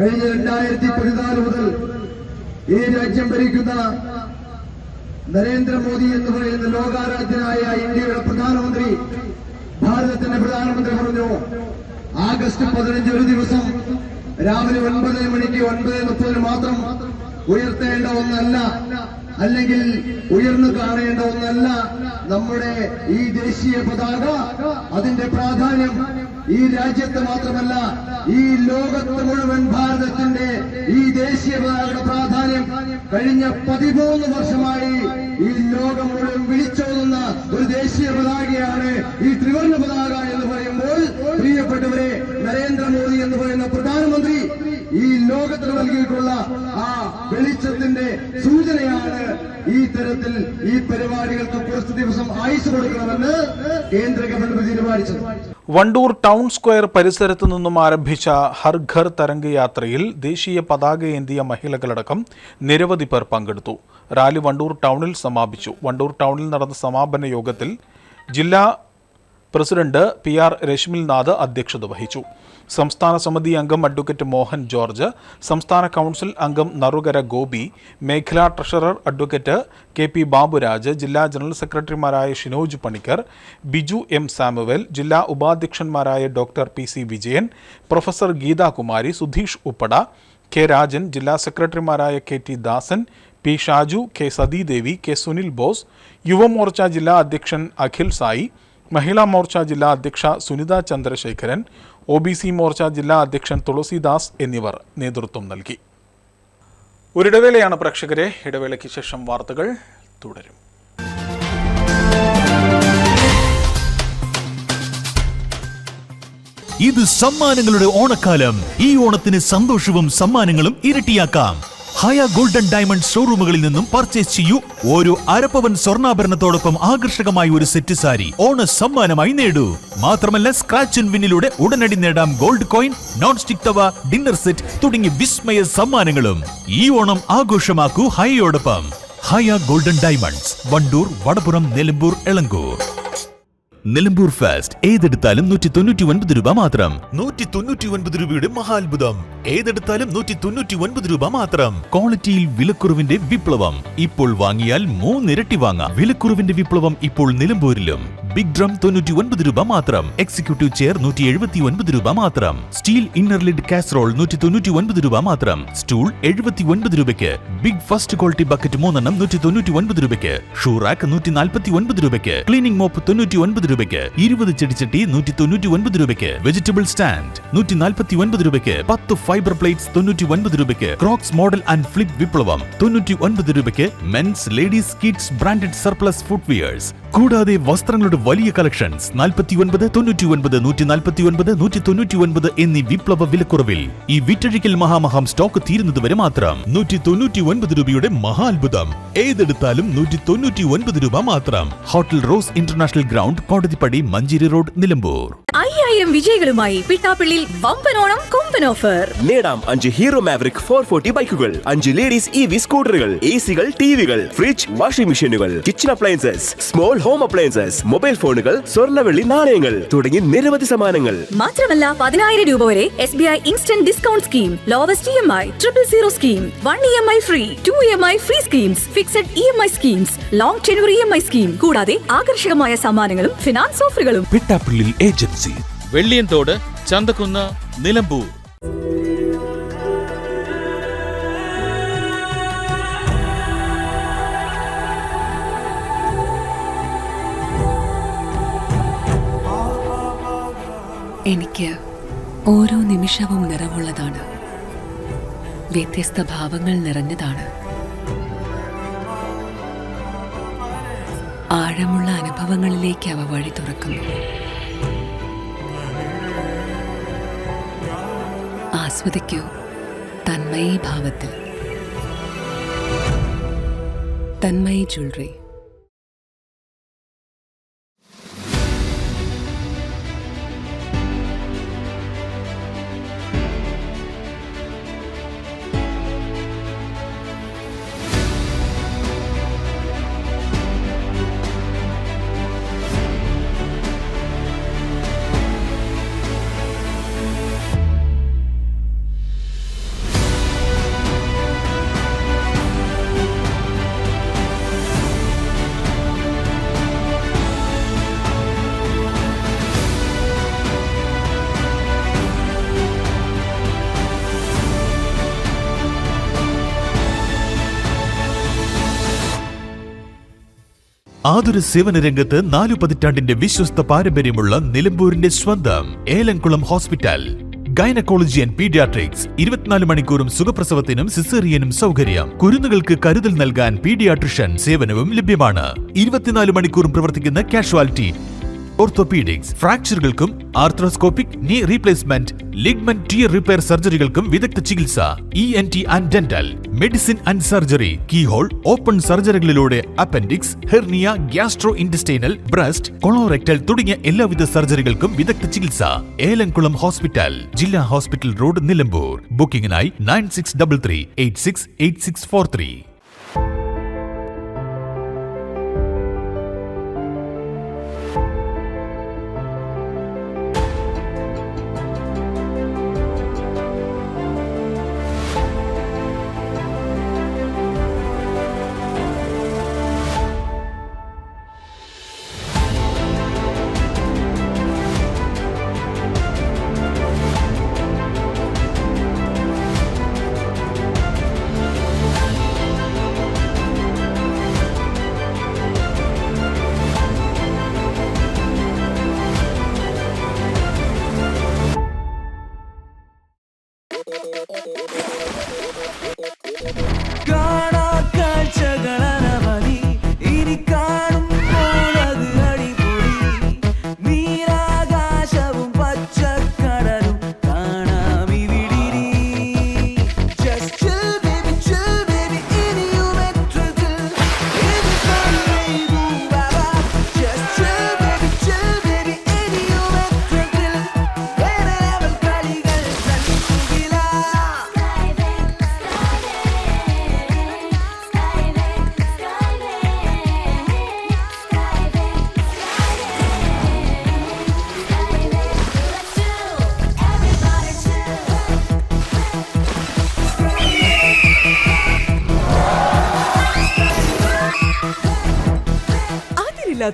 കഴിഞ്ഞ 2014 മുതൽ ഈ രാജ്യം ഭരിക്കുന്ന നരേന്ദ്രമോദി എന്ന് പറയുന്ന ലോകാരാധ്യനായ ഇന്ത്യയുടെ പ്രധാനമന്ത്രി, ഭാരതത്തിന്റെ പ്രധാനമന്ത്രി പറഞ്ഞു, ആഗസ്റ്റ് 15 ഒരു ദിവസം രാവിലെ 9 മണിക്ക് 9:30 മാത്രം ഉയർത്തേണ്ട ഒന്നല്ല, അല്ലെങ്കിൽ ഉയർന്നു കാണേണ്ട ഒന്നല്ല നമ്മുടെ ഈ ദേശീയ പതാക. അതിന്റെ പ്രാധാന്യം ഈ രാജ്യത്ത് മാത്രമല്ല, ഈ ലോകത്ത് മുഴുവൻ ഭാരതത്തിന്റെ ഈ ദേശീയ പതാകയുടെ പ്രാധാന്യം കഴിഞ്ഞ 13 വർഷമായി ഈ ലോകം മുഴുവൻ വിളിച്ചോതുന്ന ഒരു ദേശീയ പതാകയാണ് ഈ ത്രിവർണ്ണ പതാക എന്ന് പറയുമ്പോൾ, പ്രിയപ്പെട്ടവരെ, നരേന്ദ്രമോദി എന്ന് പറയുന്ന പ്രധാനമന്ത്രി ഈ ലോകത്തിന് നൽകിയിട്ടുള്ള ആ വെളിച്ചത്തിന്റെ സൂചനയാണ് ഈ തരത്തിൽ ഈ പരിപാടികൾക്ക് കുറച്ച് ദിവസം ആയുസ് കൊടുക്കണമെന്ന് കേന്ദ്ര ഗവൺമെന്റ് തീരുമാനിച്ചത്. വണ്ടൂർ ടൗൺ സ്ക്വയർ പരിസരത്തു നിന്നും ആരംഭിച്ച ഹർ ഘർ തരംഗ് യാത്രയിൽ ദേശീയ പതാകയേന്തിയ മഹിളകളടക്കം നിരവധി പേർ പങ്കെടുത്തു. റാലി വണ്ടൂർ ടൗണിൽ സമാപിച്ചു. വണ്ടൂർ ടൗണിൽ നടന്ന സമാപന യോഗത്തിൽ ജില്ലാ പ്രസിഡന്റ് PR രശ്മിൽനാഥ് അധ്യക്ഷത വഹിച്ചു. സംസ്ഥാന സമിതി അംഗം അഡ്വക്കേറ്റ് മോഹൻ ജോർജ്, സംസ്ഥാന കൗൺസിൽ അംഗം നറുകര ഗോപി, മേഖലാ ട്രഷറർ അഡ്വക്കേറ്റ് KP ബാബുരാജ്, ജില്ലാ ജനറൽ സെക്രട്ടറിമാരായ ഷിനോജ് പണിക്കർ, ബിജു M സാമുവൽ, ജില്ലാ ഉപാധ്യക്ഷന്മാരായ doctor PC Vijayan, professor Geethakumari, Sudheesh Uppada, K Rajan, ജില്ലാ സെക്രട്ടറിമാരായ KT Dasan, P Shaju, K Sathidevi, K Sunil Bose, Yuvamorcha ജില്ലാ അധ്യക്ഷൻ അഖിൽ സായി, മഹിളാ മോർച്ച ജില്ലാ അധ്യക്ഷ സുനിത ചന്ദ്രശേഖരൻ, OBC മോർച്ച ജില്ലാ അധ്യക്ഷൻ തുളസിദാസ് എന്നിവർ നേതൃത്വം നൽകി. ഒരിടവേളയാണ് പ്രേക്ഷകരെ. ഇടവേളയ്ക്ക് ശേഷം വാർത്തകൾ തുടരും. ഇത് സമ്മാനങ്ങളുടെ ഓണക്കാലം. ഈ ഓണത്തിന് സന്തോഷവും സമ്മാനങ്ങളും ഇരട്ടിയാക്കാം. ഹയ ഗോൾഡൻ ഡയമണ്ട് ഷോറൂമുകളിൽ നിന്നും പർച്ചേസ് ചെയ്യൂ. ഓരോ അരപ്പവൻ സ്വർണ്ണാഭരണത്തോടൊപ്പം ആകർഷകമായ ഒരു സെറ്റ് സാരി ഓണ സമ്മാനമായി നേടൂ. മാത്രമല്ല, സ്ക്രാച്ച് ആൻഡ് വിന്നിലൂടെ ഉടനടി നേടാം gold coin, non stick tawa, dinner set തുടങ്ങിയ വിസ്മയ സമ്മാനങ്ങളും. ഈ ഓണം ആഘോഷമാക്കൂ ഹയയോടൊപ്പം. Haya golden diamonds, Wandoor, Vadapuram, Nilambur, Elankur. Nilambur fast ഏതെടുത്താലും 199 രൂപ മാത്രം. 199 രൂപയുടെ മഹാത്ഭുതം. ഏതെടുത്താലും 199 രൂപ മാത്രം. ക്വാളിറ്റിയിൽ വിലക്കുറവിന്റെ വിപ്ലവം. ഇപ്പോൾ വാങ്ങിയാൽ 3 ഇരട്ടി വാങ്ങാം. വിലക്കുറവിന്റെ വിപ്ലവം ഇപ്പോൾ നിലമ്പൂരിലും. ബിഗ് ഡ്രം 99 രൂപ മാത്രം. എക്സിക്യൂട്ടീവ് ചെയർ 179 രൂപ മാത്രം. സ്റ്റീൽ ഇന്നർ ലിഡ് കാസറോൾ 199 രൂപ മാത്രം. സ്റ്റൂൾ 79 രൂപയ്ക്ക്. ബിഗ് ഫസ്റ്റ് ക്വാളിറ്റി ബക്കറ്റ് 3 എണ്ണം 199 രൂപയ്ക്ക്. ഷൂ റാക്ക് 149 രൂപയ്ക്ക്. ക്ലീനിംഗ് മോപ്പ് 99 രൂപയ്ക്ക്. 20 ചെടിച്ചട്ടി 199 രൂപയ്ക്ക്. വെജിറ്റബിൾ സ്റ്റാൻഡ് 149 രൂപയ്ക്ക്. 10 ഫൈബർ പ്ലേറ്റ്സ് 99 രൂപയ്ക്ക്. ക്രോക്സ് മോഡൽ ആൻഡ് ഫ്ലിപ്പ് വിപ്ലവം 99 രൂപയ്ക്ക്. Men's, ladies, kids branded surplus footwears. കൂടാതെ വസ്ത്രങ്ങളുടെ വലിയ കളക്ഷൻസ് 49, 99, 149, 199 എന്നീ വിപ്ലവ വിലക്കുറവിൽ. ഈ വിറ്റഴിക്കൽ മഹാമഹം സ്റ്റോക്ക് തീരുന്നതുവരെ മാത്രം. 199 രൂപയുടെ മഹാത്ഭുതം. ഏതെടുത്താലും 199 രൂപ മാത്രം. Hotel rose international ground, Kodathippadi, Manjeri road, Nilambur. 5000 വിജയികളുമായി പിട്ടാപ്പിള്ളിയിൽ വമ്പനോണം കൊമ്പൻ ഓഫർ. നേടാം 5 ഹീറോ മാവറിക് 440 ബൈക്കുകൾ, 5 ലേഡീസ് EV സ്കൂട്ടറുകൾ, AC-കൾ, TV-കൾ, ഫ്രിഡ്ജ്, വാഷിംഗ് മെഷീനുകൾ, kitchen appliances, small home appliances, mobile ഫോണുകൾ, സ്വർണ്ണവെള്ളി നാണയങ്ങൾ തുടങ്ങി നിരവധി സമ്മാനങ്ങൾ. മാത്രമല്ല 10000 രൂപ വരെ SBI instant discount scheme, lowest EMI, 000 scheme, 1 EMI free, 2 EMI free schemes, fixed EMI schemes, long tenure EMI scheme, കൂടാതെ ആകർഷകമായ സമ്മാനങ്ങളും ഫിനാൻസ് ഓഫറുകളും. പിട്ടാപ്പിള്ളി ഏജൻസി, വെള്ളിയൻതോട്, ചന്തക്കുന്ന്, നിലമ്പൂർ. എനിക്ക് ഓരോ നിമിഷവും നിറവുള്ളതാണ്. വ്യത്യസ്ത ഭാവങ്ങൾ നിറഞ്ഞതാണ്. ആഴമുള്ള അനുഭവങ്ങളിലേക്ക് അവ വഴി തുറക്കുന്നു. ആസ്വദിക്കൂ തന്മയി ഭാവത്തിൽ. തന്മയി ജ്വല്ലറി. ആതുര സേവന രംഗത്ത് 4 പതിറ്റാണ്ടിന്റെ വിശ്വസ്ത പാരമ്പര്യമുള്ള നിലമ്പൂരിന്റെ സ്വന്തം Elamkulam hospital. Gynaecology and paediatrics 24 മണിക്കൂറും സുഖപ്രസവത്തിനും സിസേറിയനും സൗകര്യം. കുരുന്നുകൾക്ക് കരുതൽ നൽകാൻ പീഡിയാട്രിഷ്യൻ സേവനവും ലഭ്യമാണ്. 24 മണിക്കൂറും പ്രവർത്തിക്കുന്ന കാഷ്വാലിറ്റി, ഓർത്തോപീഡിക്സ്, ഫ്രാക്ചറുകൾക്കും arthroscopic knee replacement, ligament tear repair സർജറികൾക്കും വിദഗ്ധ ചികിത്സ. ENT and dental, medicine and surgery, keyhole, open സർജറികളിലൂടെ appendix, hernia, gastro intestinal, breast, colorectal തുടങ്ങിയ എല്ലാവിധ സർജറികൾക്കും വിദഗ്ധ ചികിത്സ. ഏലംകുളം ഹോസ്പിറ്റൽ, ജില്ലാ ഹോസ്പിറ്റൽ റോഡ്, നിലമ്പൂർ. ബുക്കിംഗിനായി 9633 868643.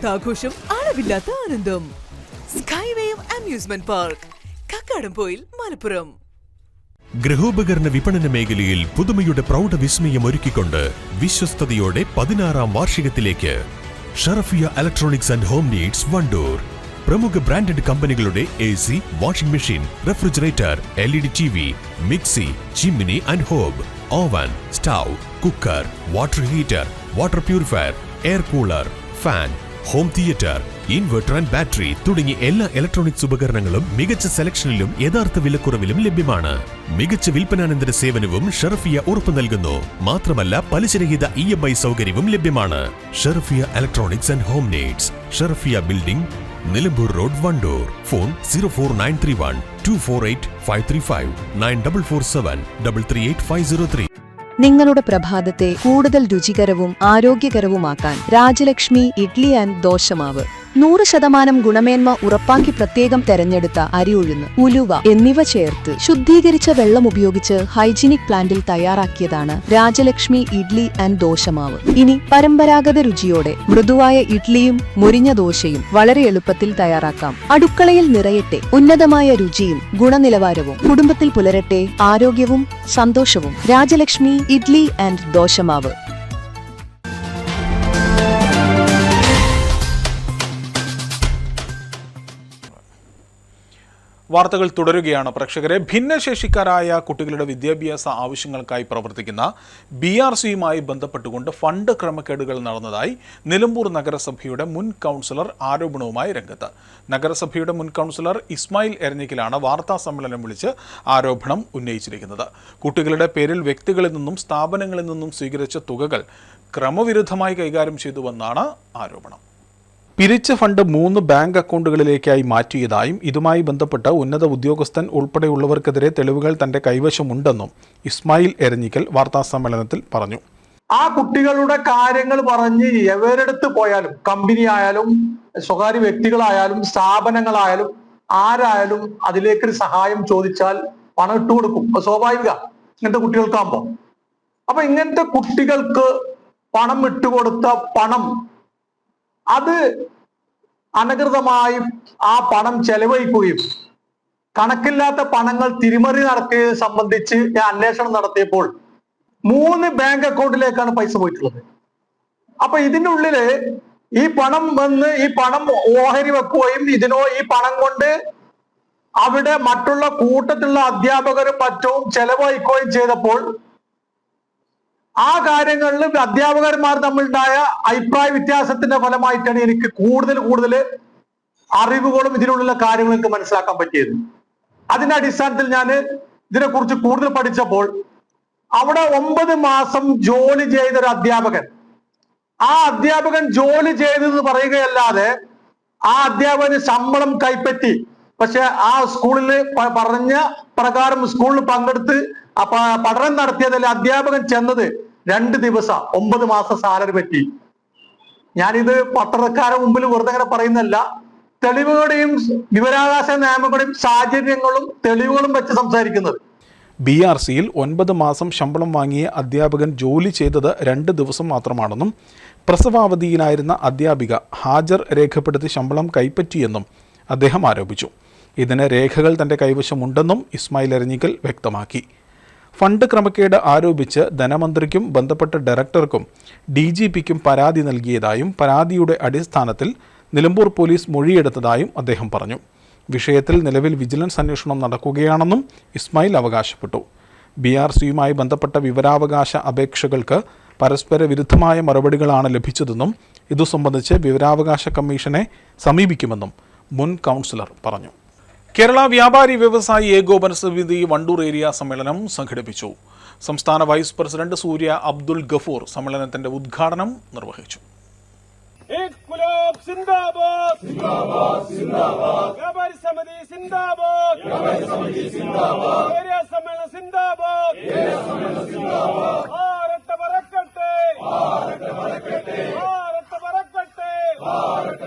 ആഘോഷം, അളവില്ലാത്ത ആനന്ദം. Skywave amusement park, Kakkadampoyil, Malappuram. ഗൃഹോപകരണ വിപണന മേഖലയിൽ പുതുമയുടെ പ്രൗഢവിസ്മയം ഒരുക്കിക്കൊണ്ട് വിശ്വസ്തയോടെ 16ാം വാർഷികത്തിലേക്ക് Sharafiya electronics and home needs, Wandoor. പ്രമുഖ ബ്രാൻഡഡ് കമ്പനികളുടെ AC, washing machine, refrigerator, LED TV, mixie, chimney and hob, oven, stove, cooker, water heater, water purifier, air cooler, fan, home theatre, inverter and battery തുടങ്ങി എല്ലാ ഇലക്ട്രോണിക്സ് ഉപകരണങ്ങളും മികച്ച സെലക്ഷനിലും യഥാർത്ഥ വിലക്കുറവിലും ലഭ്യമാണ്. മികച്ച വിൽപ്പനാനന്തര സേവനവും ഷറഫിയ ഉറപ്പു നൽകുന്നു. മാത്രമല്ല പലിശരഹിത EMI സൗകര്യവും ലഭ്യമാണ്. Sharafiya electronics and home needs, Sharafiya building, Nilambur road, Wandoor. Phone 04931 248 535 9447 338 503. നിങ്ങളുടെ പ്രഭാതത്തെ കൂടുതൽ രുചികരവും ആരോഗ്യകരവുമാക്കാൻ രാജലക്ഷ്മി ഇഡ്ലി ആൻഡ് ദോശമാവ്. 100% ഗുണമേന്മ ഉറപ്പാക്കി പ്രത്യേകം തെരഞ്ഞെടുത്ത അരി ഉഴുന്ന്, ഉലുവ എന്നിവ ചേർത്ത് ശുദ്ധീകരിച്ച വെള്ളം ഉപയോഗിച്ച് ഹൈജീനിക് പ്ലാന്റിൽ തയ്യാറാക്കിയതാണ് രാജലക്ഷ്മി ഇഡ്ലി ആൻഡ് ദോശമാവ്. ഇനി പരമ്പരാഗത രുചിയോടെ മൃദുവായ ഇഡ്ലിയും മുരിഞ്ഞ ദോശയും വളരെ എളുപ്പത്തിൽ തയ്യാറാക്കാം. അടുക്കളയിൽ നിറയട്ടെ ഉന്നതമായ രുചിയും ഗുണനിലവാരവും. കുടുംബത്തിൽ പുലരട്ടെ ആരോഗ്യവും സന്തോഷവും. രാജലക്ഷ്മി ഇഡ്ലി ആൻഡ് ദോശമാവ്. വാർത്തകൾ തുടരുകയാണ് പ്രേക്ഷകരെ. ഭിന്നശേഷിക്കാരായ കുട്ടികളുടെ വിദ്യാഭ്യാസ ആവശ്യങ്ങൾക്കായി പ്രവർത്തിക്കുന്ന BRCയുമായി ബന്ധപ്പെട്ടുകൊണ്ട് ഫണ്ട് ക്രമക്കേടുകൾ നടന്നതായി നിലമ്പൂർ നഗരസഭയുടെ മുൻ കൗൺസിലർ ആരോപണവുമായി രംഗത്ത്. നഗരസഭയുടെ മുൻ കൗൺസിലർ ഇസ്മായിൽ എരഞ്ഞിക്കലാണ് വാർത്താ സമ്മേളനം വിളിച്ച് ആരോപണം ഉന്നയിച്ചിരിക്കുന്നത്. കുട്ടികളുടെ പേരിൽ വ്യക്തികളിൽ നിന്നും സ്ഥാപനങ്ങളിൽ നിന്നും സ്വീകരിച്ച തുകകൾ ക്രമവിരുദ്ധമായി കൈകാര്യം ചെയ്തുവെന്നാണ് ആരോപണം. പിരിച്ച ഫണ്ട് 3 ബാങ്ക് അക്കൗണ്ടുകളിലേക്കായി മാറ്റിയതായും ഇതുമായി ബന്ധപ്പെട്ട് ഉന്നത ഉദ്യോഗസ്ഥൻ ഉൾപ്പെടെയുള്ളവർക്കെതിരെ തെളിവുകൾ തന്റെ കൈവശമുണ്ടെന്നും ഇസ്മായിൽ എരഞ്ഞിക്കൽ വാർത്താസമ്മേളനത്തിൽ പറഞ്ഞു. ആ കുട്ടികളുടെ കാര്യങ്ങൾ പറഞ്ഞ് എവരെടുത്ത് പോയാലും, കമ്പനി ആയാലും സ്വകാര്യ വ്യക്തികളായാലും സ്ഥാപനങ്ങളായാലും ആരായാലും അതിലേക്കൊരു സഹായം ചോദിച്ചാൽ പണം ഇട്ടു കൊടുക്കും. സ്വാഭാവിക ഇങ്ങനത്തെ കുട്ടികൾക്കാകുമ്പോൾ. അപ്പൊ ഇങ്ങനത്തെ കുട്ടികൾക്ക് പണം ഇട്ടുകൊടുത്ത പണം അത് അനധികൃതമായി ആ പണം ചെലവഴിക്കുകയും കണക്കില്ലാത്ത പണങ്ങൾ തിരിമറി നടത്തിയത് സംബന്ധിച്ച് ഞാൻ അന്വേഷണം നടത്തിയപ്പോൾ 3 ബാങ്ക് അക്കൗണ്ടിലേക്കാണ് പൈസ പോയിട്ടുള്ളത്. അപ്പൊ ഇതിൻ്റെ ഉള്ളില് ഈ പണം വന്ന് ഈ പണം ഓഹരി വെക്കുകയും ഈ പണം കൊണ്ട് അവിടെ മറ്റുള്ള കൂട്ടത്തിലുള്ള അധ്യാപകരും മറ്റും ചെലവഴിക്കുകയും ചെയ്തപ്പോൾ ആ കാര്യങ്ങളിൽ അധ്യാപകന്മാർ തമ്മിലുണ്ടായ അഭിപ്രായ വ്യത്യാസത്തിന്റെ ഫലമായിട്ടാണ് എനിക്ക് കൂടുതൽ അറിവുകളും ഇതിനുള്ള കാര്യങ്ങളൊക്കെ മനസ്സിലാക്കാൻ പറ്റിയത്. അതിന്റെ അടിസ്ഥാനത്തിൽ ഞാൻ ഇതിനെക്കുറിച്ച് കൂടുതൽ പഠിച്ചപ്പോൾ അവിടെ 9 മാസം ജോലി ചെയ്ത ഒരു അധ്യാപകൻ, ആ അധ്യാപകൻ ജോലി ചെയ്തെന്ന് പറയുകയല്ലാതെ ആ അധ്യാപകന് ശമ്പളം കൈപ്പറ്റി. പക്ഷെ ആ സ്കൂളിൽ പറഞ്ഞ പ്രകാരം സ്കൂളിൽ പങ്കെടുത്ത് പഠനം നടത്തിയതിൽ അധ്യാപകൻ ചെന്നത് 2 ദിവസം 9 മാസം സാലറി പറ്റി. ഞാനിത് പത്രക്കാരുടെ മുമ്പിൽ വെറുതെ അങ്ങനെ പറയുന്നല്ല, തെളിവുകളുടെയും വിവരാവകാശ നിയമങ്ങളുടെയും സാഹചര്യങ്ങളും തെളിവുകളും വെച്ച് സംസാരിക്കുന്നത്. BRCയിൽ 9 മാസം ശമ്പളം വാങ്ങിയ അധ്യാപകൻ ജോലി ചെയ്തത് 2 ദിവസം മാത്രമാണെന്നും പ്രസവാവധിയിലായിരുന്ന അധ്യാപിക ഹാജർ രേഖപ്പെടുത്തി ശമ്പളം കൈപ്പറ്റിയെന്നും അദ്ദേഹം ആരോപിച്ചു. ഇതിന് രേഖകൾ തന്റെ കൈവശമുണ്ടെന്നും ഇസ്മായിൽ എരഞ്ഞിക്കൽ വ്യക്തമാക്കി. ഫണ്ട് ക്രമക്കേട് ആരോപിച്ച് ധനമന്ത്രിക്കും ബന്ധപ്പെട്ട ഡയറക്ടർക്കും DGPക്കും പരാതി നൽകിയതായും പരാതിയുടെ അടിസ്ഥാനത്തിൽ നിലമ്പൂർ പോലീസ് മൊഴിയെടുത്തതായും അദ്ദേഹം പറഞ്ഞു. വിഷയത്തിൽ നിലവിൽ വിജിലൻസ് അന്വേഷണം നടക്കുകയാണെന്നും ഇസ്മായിൽ അവകാശപ്പെട്ടു. BRCയുമായി ബന്ധപ്പെട്ട വിവരാവകാശ അപേക്ഷകൾക്ക് പരസ്പര വിരുദ്ധമായ മറുപടികളാണ് ലഭിച്ചതെന്നും ഇതു സംബന്ധിച്ച് വിവരാവകാശ കമ്മീഷനെ സമീപിക്കുമെന്നും മുൻ കൗൺസിലർ പറഞ്ഞു. കേരള വ്യാപാരി വ്യവസായി ഏകോപന സമിതി വണ്ടൂർ ഏരിയ സമ്മേളനം സംഘടിപ്പിച്ചു. സംസ്ഥാന വൈസ് പ്രസിഡന്റ് സൂര്യ അബ്ദുൽ ഗഫൂർ സമ്മേളനത്തിന്റെ ഉദ്ഘാടനം നിർവഹിച്ചു. വ്യാപാരി സമിതി സിന്ദാബാദ്, ഏരിയ സമ്മേളനം സിന്ദാബാദ്, ഭാരത് പറക്കട്ടെ, ഭാരത് പറക്കട്ടെ,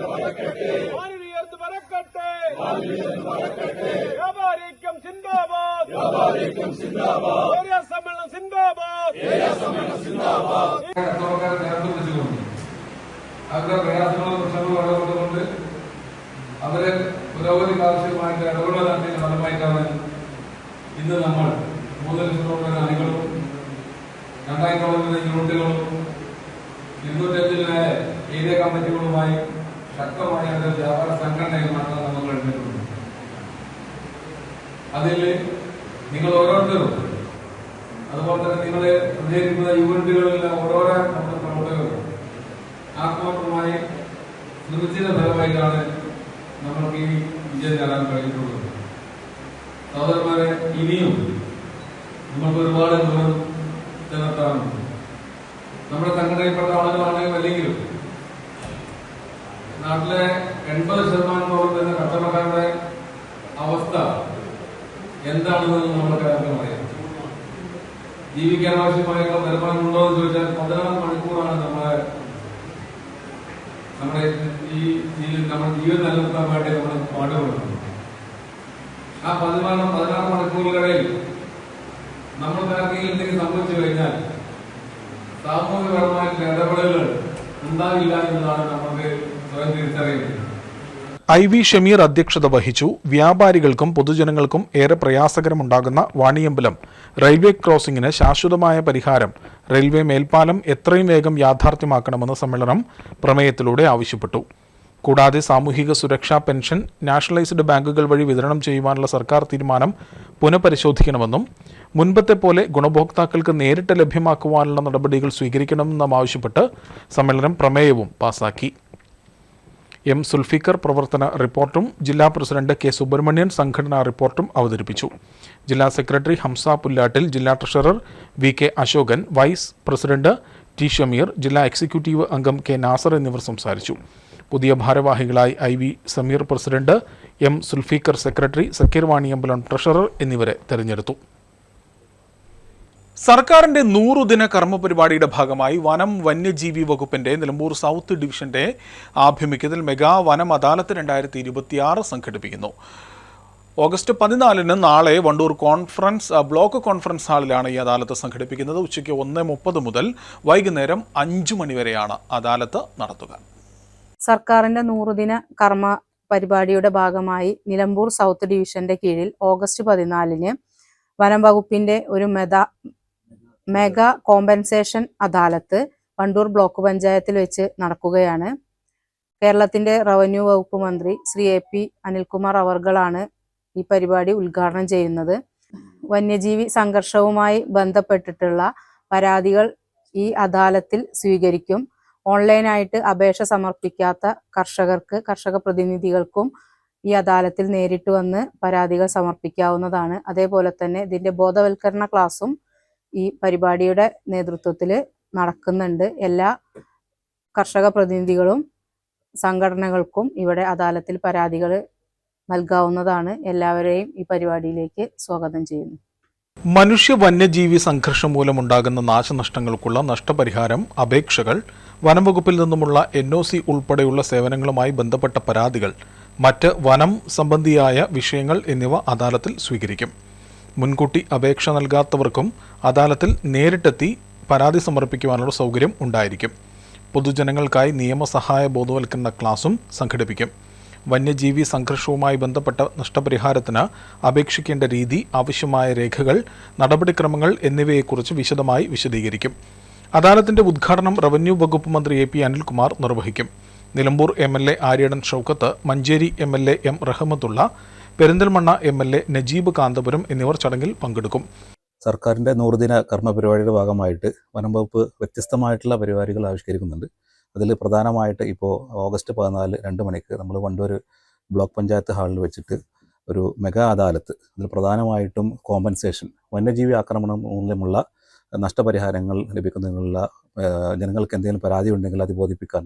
മാനവീയർത്ത് പറക്കട്ടെ, വ്യാപാരിക്കം സിന്ദാബാദ്, ഏരിയ സമ്മേളനം സിന്ദാബാദ്. അവരുടെ പ്രയാസങ്ങളും പ്രശ്നങ്ങളും ഇടപെട്ടുകൊണ്ട് അവരെ പുരോഗതിക്ക് ആവശ്യമായിട്ട് ഇടപെടൽ നടത്തിയ ഫലമായിട്ടാണ് ഇന്ന് നമ്മൾ 3 ലക്ഷത്തോളം അണികളും 2000 യൂണിറ്റുകളും 205 ഏരിയ കമ്മിറ്റികളുമായി ശക്തമായ ഒരു വ്യാപാര സംഘടനയുമാണ് നമ്മൾ കഴിഞ്ഞിട്ടുള്ളത്. അതിൽ നിങ്ങൾ ഓരോരുത്തരും അതുപോലെ തന്നെ നിങ്ങളെ പ്രചരിക്കുന്ന യൂണിറ്റുകളിലെ ഓരോരോ നമ്മുടെ പ്രവർത്തകരും ആത്മാർത്ഥമായി ശ്രമിച്ചതിന്റെ ഫലമായിട്ടാണ് നമ്മൾക്ക് ഈ വിജയം നേടാൻ കഴിഞ്ഞിട്ടുള്ളത്. സഹോദരന്മാരെ, ഇനിയും നമ്മൾക്ക് ഒരുപാട് ദൂരം ചെന്നെത്താറുണ്ട്. നമ്മുടെ സംഘടനയിൽപ്പെട്ട ആളുകളാണെങ്കിലും അല്ലെങ്കിലും നാട്ടിലെ 80% വരുന്ന കച്ചവടക്കാരുടെ അവസ്ഥ എന്താണെന്ന് നമ്മൾക്ക് എല്ലാവർക്കും അറിയാം. ജീവിക്കാൻ ആവശ്യമായുള്ള വരുമാനം ഉണ്ടോ എന്ന് ചോദിച്ചാൽ 16 മണിക്കൂറാണ് നമ്മുടെ ജീവൻ നിലനിർത്താൻ വേണ്ടി നമ്മൾ പാടുപെടുന്നത്. ആ 16 മണിക്കൂറുകളിൽ നമ്മൾക്ക് ആർക്കെങ്കിലും എന്തെങ്കിലും സംഭവിച്ചു കഴിഞ്ഞാൽ സാമൂഹികപരമായിട്ടുള്ള ഇടപെടലുകൾ ഉണ്ടാവില്ല എന്നതാണ് നമുക്ക് സ്വയം തിരിച്ചറിയുന്നത്. IV ഷമീർ അധ്യക്ഷത വഹിച്ചു. വ്യാപാരികൾക്കും പൊതുജനങ്ങൾക്കും ഏറെ പ്രയാസകരമുണ്ടാകുന്ന വാണിയമ്പലം റെയിൽവേ ക്രോസിംഗിന് ശാശ്വതമായ പരിഹാരം റെയിൽവേ മേൽപ്പാലം എത്രയും വേഗം യാഥാർത്ഥ്യമാക്കണമെന്ന് സമ്മേളനം പ്രമേയത്തിലൂടെ ആവശ്യപ്പെട്ടു. കൂടാതെ സാമൂഹിക സുരക്ഷാ പെൻഷൻ നാഷണലൈസ്ഡ് ബാങ്കുകൾ വഴി വിതരണം ചെയ്യുവാനുള്ള സർക്കാർ തീരുമാനം പുനഃപരിശോധിക്കണമെന്നും മുൻപത്തെ പോലെ ഗുണഭോക്താക്കൾക്ക് നേരിട്ട് ലഭ്യമാക്കുവാനുള്ള നടപടികൾ സ്വീകരിക്കണമെന്നും ആവശ്യപ്പെട്ട് സമ്മേളനം പ്രമേയവും പാസാക്കി. M. സുൽഫിക്കർ പ്രവർത്തന റിപ്പോർട്ടും ജില്ലാ പ്രസിഡന്റ് K. സുബ്രഹ്മണ്യൻ സംഘടനാ റിപ്പോർട്ടും അവതരിപ്പിച്ചു. ജില്ലാ സെക്രട്ടറി ഹംസ പുല്ലാട്ടിൽ, ജില്ലാ treasurer VK Ashokan, vice president T. Shameer, ജില്ലാ എക്സിക്യൂട്ടീവ് അംഗം K. നാസർ എന്നിവർ സംസാരിച്ചു. പുതിയ ഭാരവാഹികളായി IV Sameer president, M. Sulfikar secretary, Sakeer Vaniyambalam treasurer എന്നിവരെ തെരഞ്ഞെടുത്തു. സർക്കാരിന്റെ 100 ദിന കർമ്മ പരിപാടിയുടെ ഭാഗമായി വനം വന്യജീവി വകുപ്പിന്റെ നിലമ്പൂർ സൗത്ത് ഡിവിഷന്റെ ആഭിമുഖ്യത്തിൽ മെഗാ വനം അദാലത്ത് 2026 സംഘടിപ്പിക്കുന്നു. ഓഗസ്റ്റ് 14 നാളെ വണ്ടൂർ ബ്ലോക്ക് കോൺഫറൻസ് ഹാളിലാണ് ഈ അദാലത്ത് സംഘടിപ്പിക്കുന്നത്. ഉച്ചയ്ക്ക് 1:30 മുതൽ വൈകുന്നേരം 5 മണി വരെയാണ് അദാലത്ത് നടത്തുക. സർക്കാരിന്റെ 100 ദിന കർമ്മ പരിപാടിയുടെ ഭാഗമായി നിലമ്പൂർ സൗത്ത് ഡിവിഷന്റെ കീഴിൽ ഓഗസ്റ്റ് 14 വനം വകുപ്പിന്റെ ഒരു മെഗാ കോമ്പൻസേഷൻ അദാലത്ത് വണ്ടൂർ ബ്ലോക്ക് പഞ്ചായത്തിൽ വെച്ച് നടക്കുകയാണ്. കേരളത്തിന്റെ റവന്യൂ വകുപ്പ് മന്ത്രി ശ്രീ AP അനിൽകുമാർ അവർകളാണ് ഈ പരിപാടി ഉദ്ഘാടനം ചെയ്യുന്നത്. വന്യജീവി സംഘർഷവുമായി ബന്ധപ്പെട്ടിട്ടുള്ള പരാതികൾ ഈ അദാലത്തിൽ സ്വീകരിക്കും. ഓൺലൈനായിട്ട് അപേക്ഷ സമർപ്പിക്കാത്ത കർഷക പ്രതിനിധികൾക്കും ഈ അദാലത്തിൽ നേരിട്ട് വന്ന് പരാതികൾ സമർപ്പിക്കാവുന്നതാണ്. അതേപോലെ തന്നെ ഇതിന്റെ ബോധവൽക്കരണ ക്ലാസും ഈ പരിപാടിയുടെ നേതൃത്വത്തിൽ നടക്കുന്നുണ്ട്. എല്ലാ കർഷക പ്രതിനിധികളും സംഘടനകൾക്കും ഇവിടെ അദാലത്തിൽ പരാതികൾ നൽകാവുന്നതാണ്. എല്ലാവരെയും ഈ പരിപാടിയിലേക്ക് സ്വാഗതം ചെയ്യുന്നു. മനുഷ്യ വന്യജീവി സംഘർഷം മൂലമുണ്ടാകുന്ന നാശനഷ്ടങ്ങൾക്കുള്ള നഷ്ടപരിഹാരം, അപേക്ഷകൾ, വനംവകുപ്പിൽ നിന്നുമുള്ള NOC ഉൾപ്പെടെയുള്ള സേവനങ്ങളുമായി ബന്ധപ്പെട്ട പരാതികൾ, മറ്റ് വനം സംബന്ധിയായ വിഷയങ്ങൾ എന്നിവ അദാലത്തിൽ സ്വീകരിക്കും. മുൻകൂട്ടി അപേക്ഷ നൽകാത്തവർക്കും അദാലത്തിൽ നേരിട്ടെത്തി പരാതി സമർപ്പിക്കുവാനുള്ള സൗകര്യം ഉണ്ടായിരിക്കും. പൊതുജനങ്ങൾക്കായി നിയമസഹായ ബോധവൽക്കരണ ക്ലാസും സംഘടിപ്പിക്കും. വന്യജീവി സംഘർഷവുമായി ബന്ധപ്പെട്ട നഷ്ടപരിഹാരത്തിന് അപേക്ഷിക്കേണ്ട രീതി, ആവശ്യമായ രേഖകൾ, നടപടിക്രമങ്ങൾ എന്നിവയെക്കുറിച്ച് വിശദമായി വിശദീകരിക്കും. അദാലത്തിന്റെ ഉദ്ഘാടനം റവന്യൂ വകുപ്പ് മന്ത്രി AP അനിൽകുമാർ നിർവഹിക്കും. Nilambur MLA Aryadan Shoukath, Manjeri MLA M Rahmatullah, Perinthalmanna MLA Najeeb Kanthapuram എന്നിവർ ചടങ്ങിൽ പങ്കെടുക്കും. സർക്കാരിൻ്റെ 100 ദിന കർമ്മ പരിപാടിയുടെ ഭാഗമായിട്ട് വനം വകുപ്പ് വ്യത്യസ്തമായിട്ടുള്ള പരിപാടികൾ ആവിഷ്കരിക്കുന്നുണ്ട്. അതിൽ പ്രധാനമായിട്ട് ഇപ്പോൾ ഓഗസ്റ്റ് 14 2 മണിക്ക് നമ്മൾ വണ്ടൂർ ബ്ലോക്ക് പഞ്ചായത്ത് ഹാളിൽ വെച്ചിട്ട് ഒരു മെഗാ അദാലത്ത്, അതിൽ പ്രധാനമായിട്ടും കോമ്പൻസേഷൻ, വന്യജീവി ആക്രമണം മൂലമുള്ള നഷ്ടപരിഹാരങ്ങൾ ലഭിക്കുന്നതിനുള്ള ജനങ്ങൾക്ക് എന്തെങ്കിലും പരാതി ഉണ്ടെങ്കിൽ അത്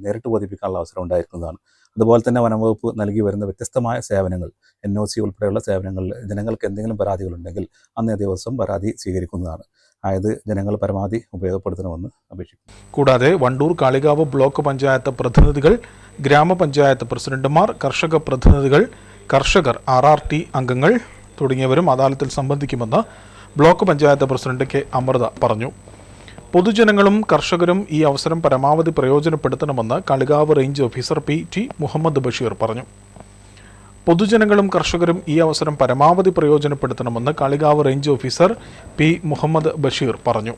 നേരിട്ട് ബോധിപ്പിക്കാനുള്ള അവസരം ഉണ്ടായിരിക്കുന്നതാണ്. അതുപോലെ തന്നെ വനംവകുപ്പ് നൽകി വരുന്ന വ്യത്യസ്തമായ സേവനങ്ങൾ, NOC ഉൾപ്പെടെയുള്ള സേവനങ്ങളിൽ ജനങ്ങൾക്ക് എന്തെങ്കിലും പരാതികളുണ്ടെങ്കിൽ അന്നേ ദിവസം പരാതി സ്വീകരിക്കുന്നതാണ്. ആയത് ജനങ്ങൾ പരമാവധി ഉപയോഗപ്പെടുത്തണമെന്ന് അപേക്ഷിക്കുന്നു. കൂടാതെ വണ്ടൂർ കാളികാവ് ബ്ലോക്ക് പഞ്ചായത്ത് പ്രതിനിധികൾ, ഗ്രാമപഞ്ചായത്ത് പ്രസിഡന്റുമാർ, കർഷക പ്രതിനിധികൾ, കർഷകർ, RRT അംഗങ്ങൾ തുടങ്ങിയവരും അദാലത്തിൽ സംബന്ധിക്കുമെന്ന് block panchayat president K Amritha പറഞ്ഞു. പൊതുജനങ്ങളും കർഷകരും ഈ അവസരം പരമാവധി പ്രയോജനപ്പെടുത്തണമെന്ന് Kalikavu range officer PT Muhammad Basheer പറഞ്ഞു. പൊതുജനങ്ങളും കർഷകരും ഈ അവസരം പരമാവധി പ്രയോജനപ്പെടുത്തണമെന്ന് Kalikavu range officer P Muhammad Basheer പറഞ്ഞു.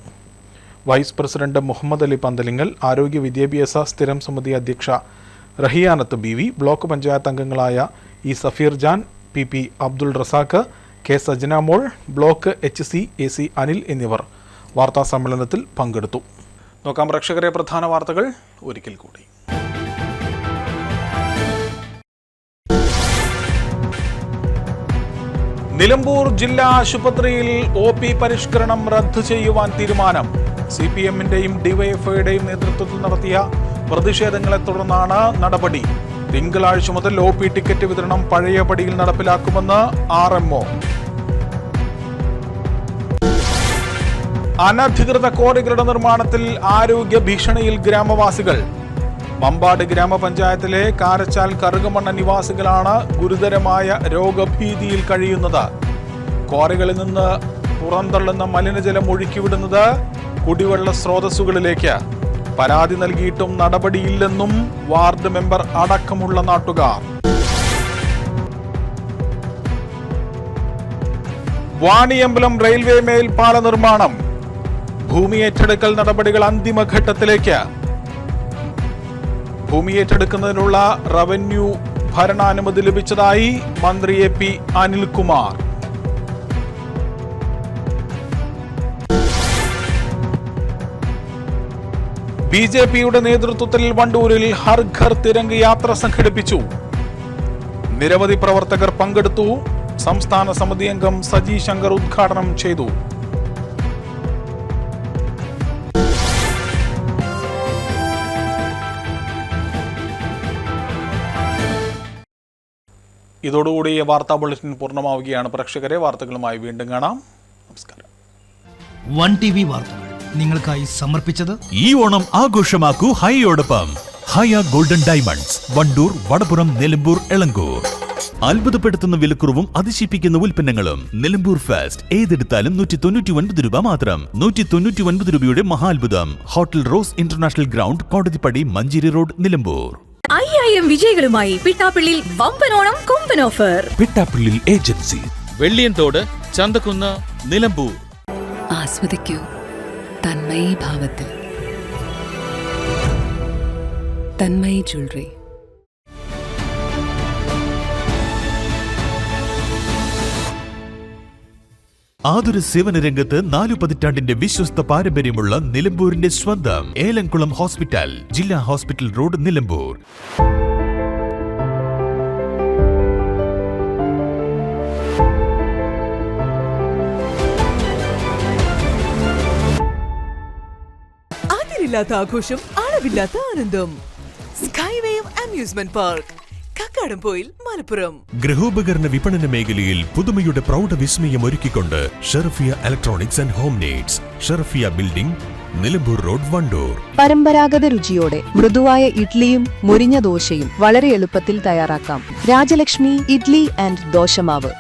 വൈസ് പ്രസിഡന്റ് മുഹമ്മദ് അലി പന്തലിങ്ങൽ, ആരോഗ്യ വിദ്യാഭ്യാസ സ്ഥിരം സമിതി അധ്യക്ഷ റഹിയാനത്ത് BV, ബ്ലോക്ക് പഞ്ചായത്ത് അംഗങ്ങളായ E Safeer Jan, PP Abdul Razak, K Sajana Mol, block HC AC Anil എന്നിവർ വാർത്താ സമ്മേളനത്തിൽ പങ്കെടുത്തു. നോക്കാം പ്രേക്ഷകരെ, പ്രധാന വാർത്തകൾ ഒരിക്കൽ കൂടി. നിലമ്പൂർ ജില്ലാ ആശുപത്രിയിൽ OP പരിഷ്കരണം റദ്ദു ചെയ്യുവാൻ തീരുമാനം. CPM-ന്റെയും DYFIയുടെയും നേതൃത്വത്തിൽ നടത്തിയ പ്രതിഷേധങ്ങളെ തുടർന്നാണ് നടപടി. തിങ്കളാഴ്ച മുതൽ OP ടിക്കറ്റ് വിതരണം പഴയപടിയിൽ നടപ്പിലാക്കുമെന്ന് RMO. അനധികൃത ക്വാറികളുടെ നിർമ്മാണത്തിൽ ആരോഗ്യ ഭീഷണിയിൽ ഗ്രാമവാസികൾ. മമ്പാട് ഗ്രാമപഞ്ചായത്തിലെ കാരച്ചാൽ കറുകമണ്ണ നിവാസികളാണ് ഗുരുതരമായ രോഗഭീതിയിൽ കഴിയുന്നത്. ക്വാറികളിൽ നിന്ന് പുറന്തള്ളുന്ന മലിനജലം ഒഴുക്കിവിടുന്നത് കുടിവെള്ള സ്രോതസ്സുകളിലേക്ക്. പരാതി നൽകിയിട്ടും നടപടിയില്ലെന്നും വാർഡ് മെമ്പർ അടക്കമുള്ള നാട്ടുകാർ. വാണിയമ്പലം റെയിൽവേ മേൽപ്പാല നിർമ്മാണം. ഭൂമി ഏറ്റെടുക്കൽ നടപടികൾ അന്തിമഘട്ടത്തിലേക്ക്. ഭൂമി ഏറ്റെടുക്കുന്നതിനുള്ള റവന്യൂ ഭരണാനുമതി ലഭിച്ചതായി മന്ത്രി AP അനിൽകുമാർ. BJPയുടെ നേതൃത്വത്തിൽ വണ്ടൂരിൽ ഹർ ഘർ തിരംഗ് യാത്ര സംഘടിപ്പിച്ചു. നിരവധി പ്രവർത്തകർ പങ്കെടുത്തു. സംസ്ഥാന സമിതി അംഗം സജി ശങ്കർ ഉദ്ഘാടനം ചെയ്തു. ഇതോടുകൂടി വാർത്താ ബുള്ളറ്റിൻ പൂർണ്ണമാവുകയാണ്. പ്രേക്ഷകരെ, വാർത്തകളുമായി വീണ്ടും കാണാം. നമസ്കാരം. 1TV വാർത്തകൾ നിങ്ങൾക്കായി സമർപ്പിച്ചത് ഈ ഓണം ആഘോഷമാക്കൂ ഹൈയോടൊപ്പം. ഹയ ഗോൾഡൻ ഡയമണ്ട്സ്, വണ്ടൂർ, വടപുറം, നിലമ്പൂർ, എളങ്കൂർ. അത്ഭുതപ്പെടുത്തുന്ന വിലക്കുറവും അതിശയിപ്പിക്കുന്ന ഉൽപ്പന്നങ്ങളും. നിലമ്പൂർ ഫെസ്റ്റ് ഏതെടുത്താലും 199 രൂപ മാത്രം. 199 രൂപയുടെ മഹാത്ഭുതം. Hotel rose international ground, Kodathippadi, Manjeri road, Nilambur. 5000 വിജയികളുമായി പിട്ടാപ്പിള്ളിൽ വമ്പനോണം കൊമ്പൻ ഓഫർ. പിട്ടാപ്പിള്ളിൽ ഏജൻസി, വെള്ളിയൻതോട്, ചന്തക്കുന്ന്, നിലമ്പൂർ. ആസ്വദിക്കൂ തന്മയി ഭാവത്തിൽ. തന്മയി ജ്വല്ലറി. ആതുര സേവന രംഗത്ത് 4 പതിറ്റാണ്ടിന്റെ വിശ്വസ്ത പാരമ്പര്യമുള്ള നിലമ്പൂരിന്റെ സ്വന്തം ഏലംകുളം ഹോസ്പിറ്റൽ, ജില്ലാ ഹോസ്പിറ്റൽ റോഡ്, നിലമ്പൂർ. അതിരില്ലാത്ത ആഘോഷം, അളവില്ലാത്ത ആനന്ദം. Skywave amusement park, Kakkadampoyil, Malappuram. ഗൃഹോപകരണ വിപണന മേഖലയിൽ പുതുമയുടെ പ്രൗഢവിസ്മയം ഒരുക്കിക്കൊണ്ട് Sherfiya electronics and home needs, Sherfiya building, Nilambur road, Wandoor. പരമ്പരാഗത രുചിയോടെ മൃദുവായ ഇഡ്ലിയും മൊരിഞ്ഞ ദോശയും വളരെ എളുപ്പത്തിൽ തയ്യാറാക്കാം. രാജലക്ഷ്മി ഇഡ്ലി ആൻഡ് ദോശമാവ്.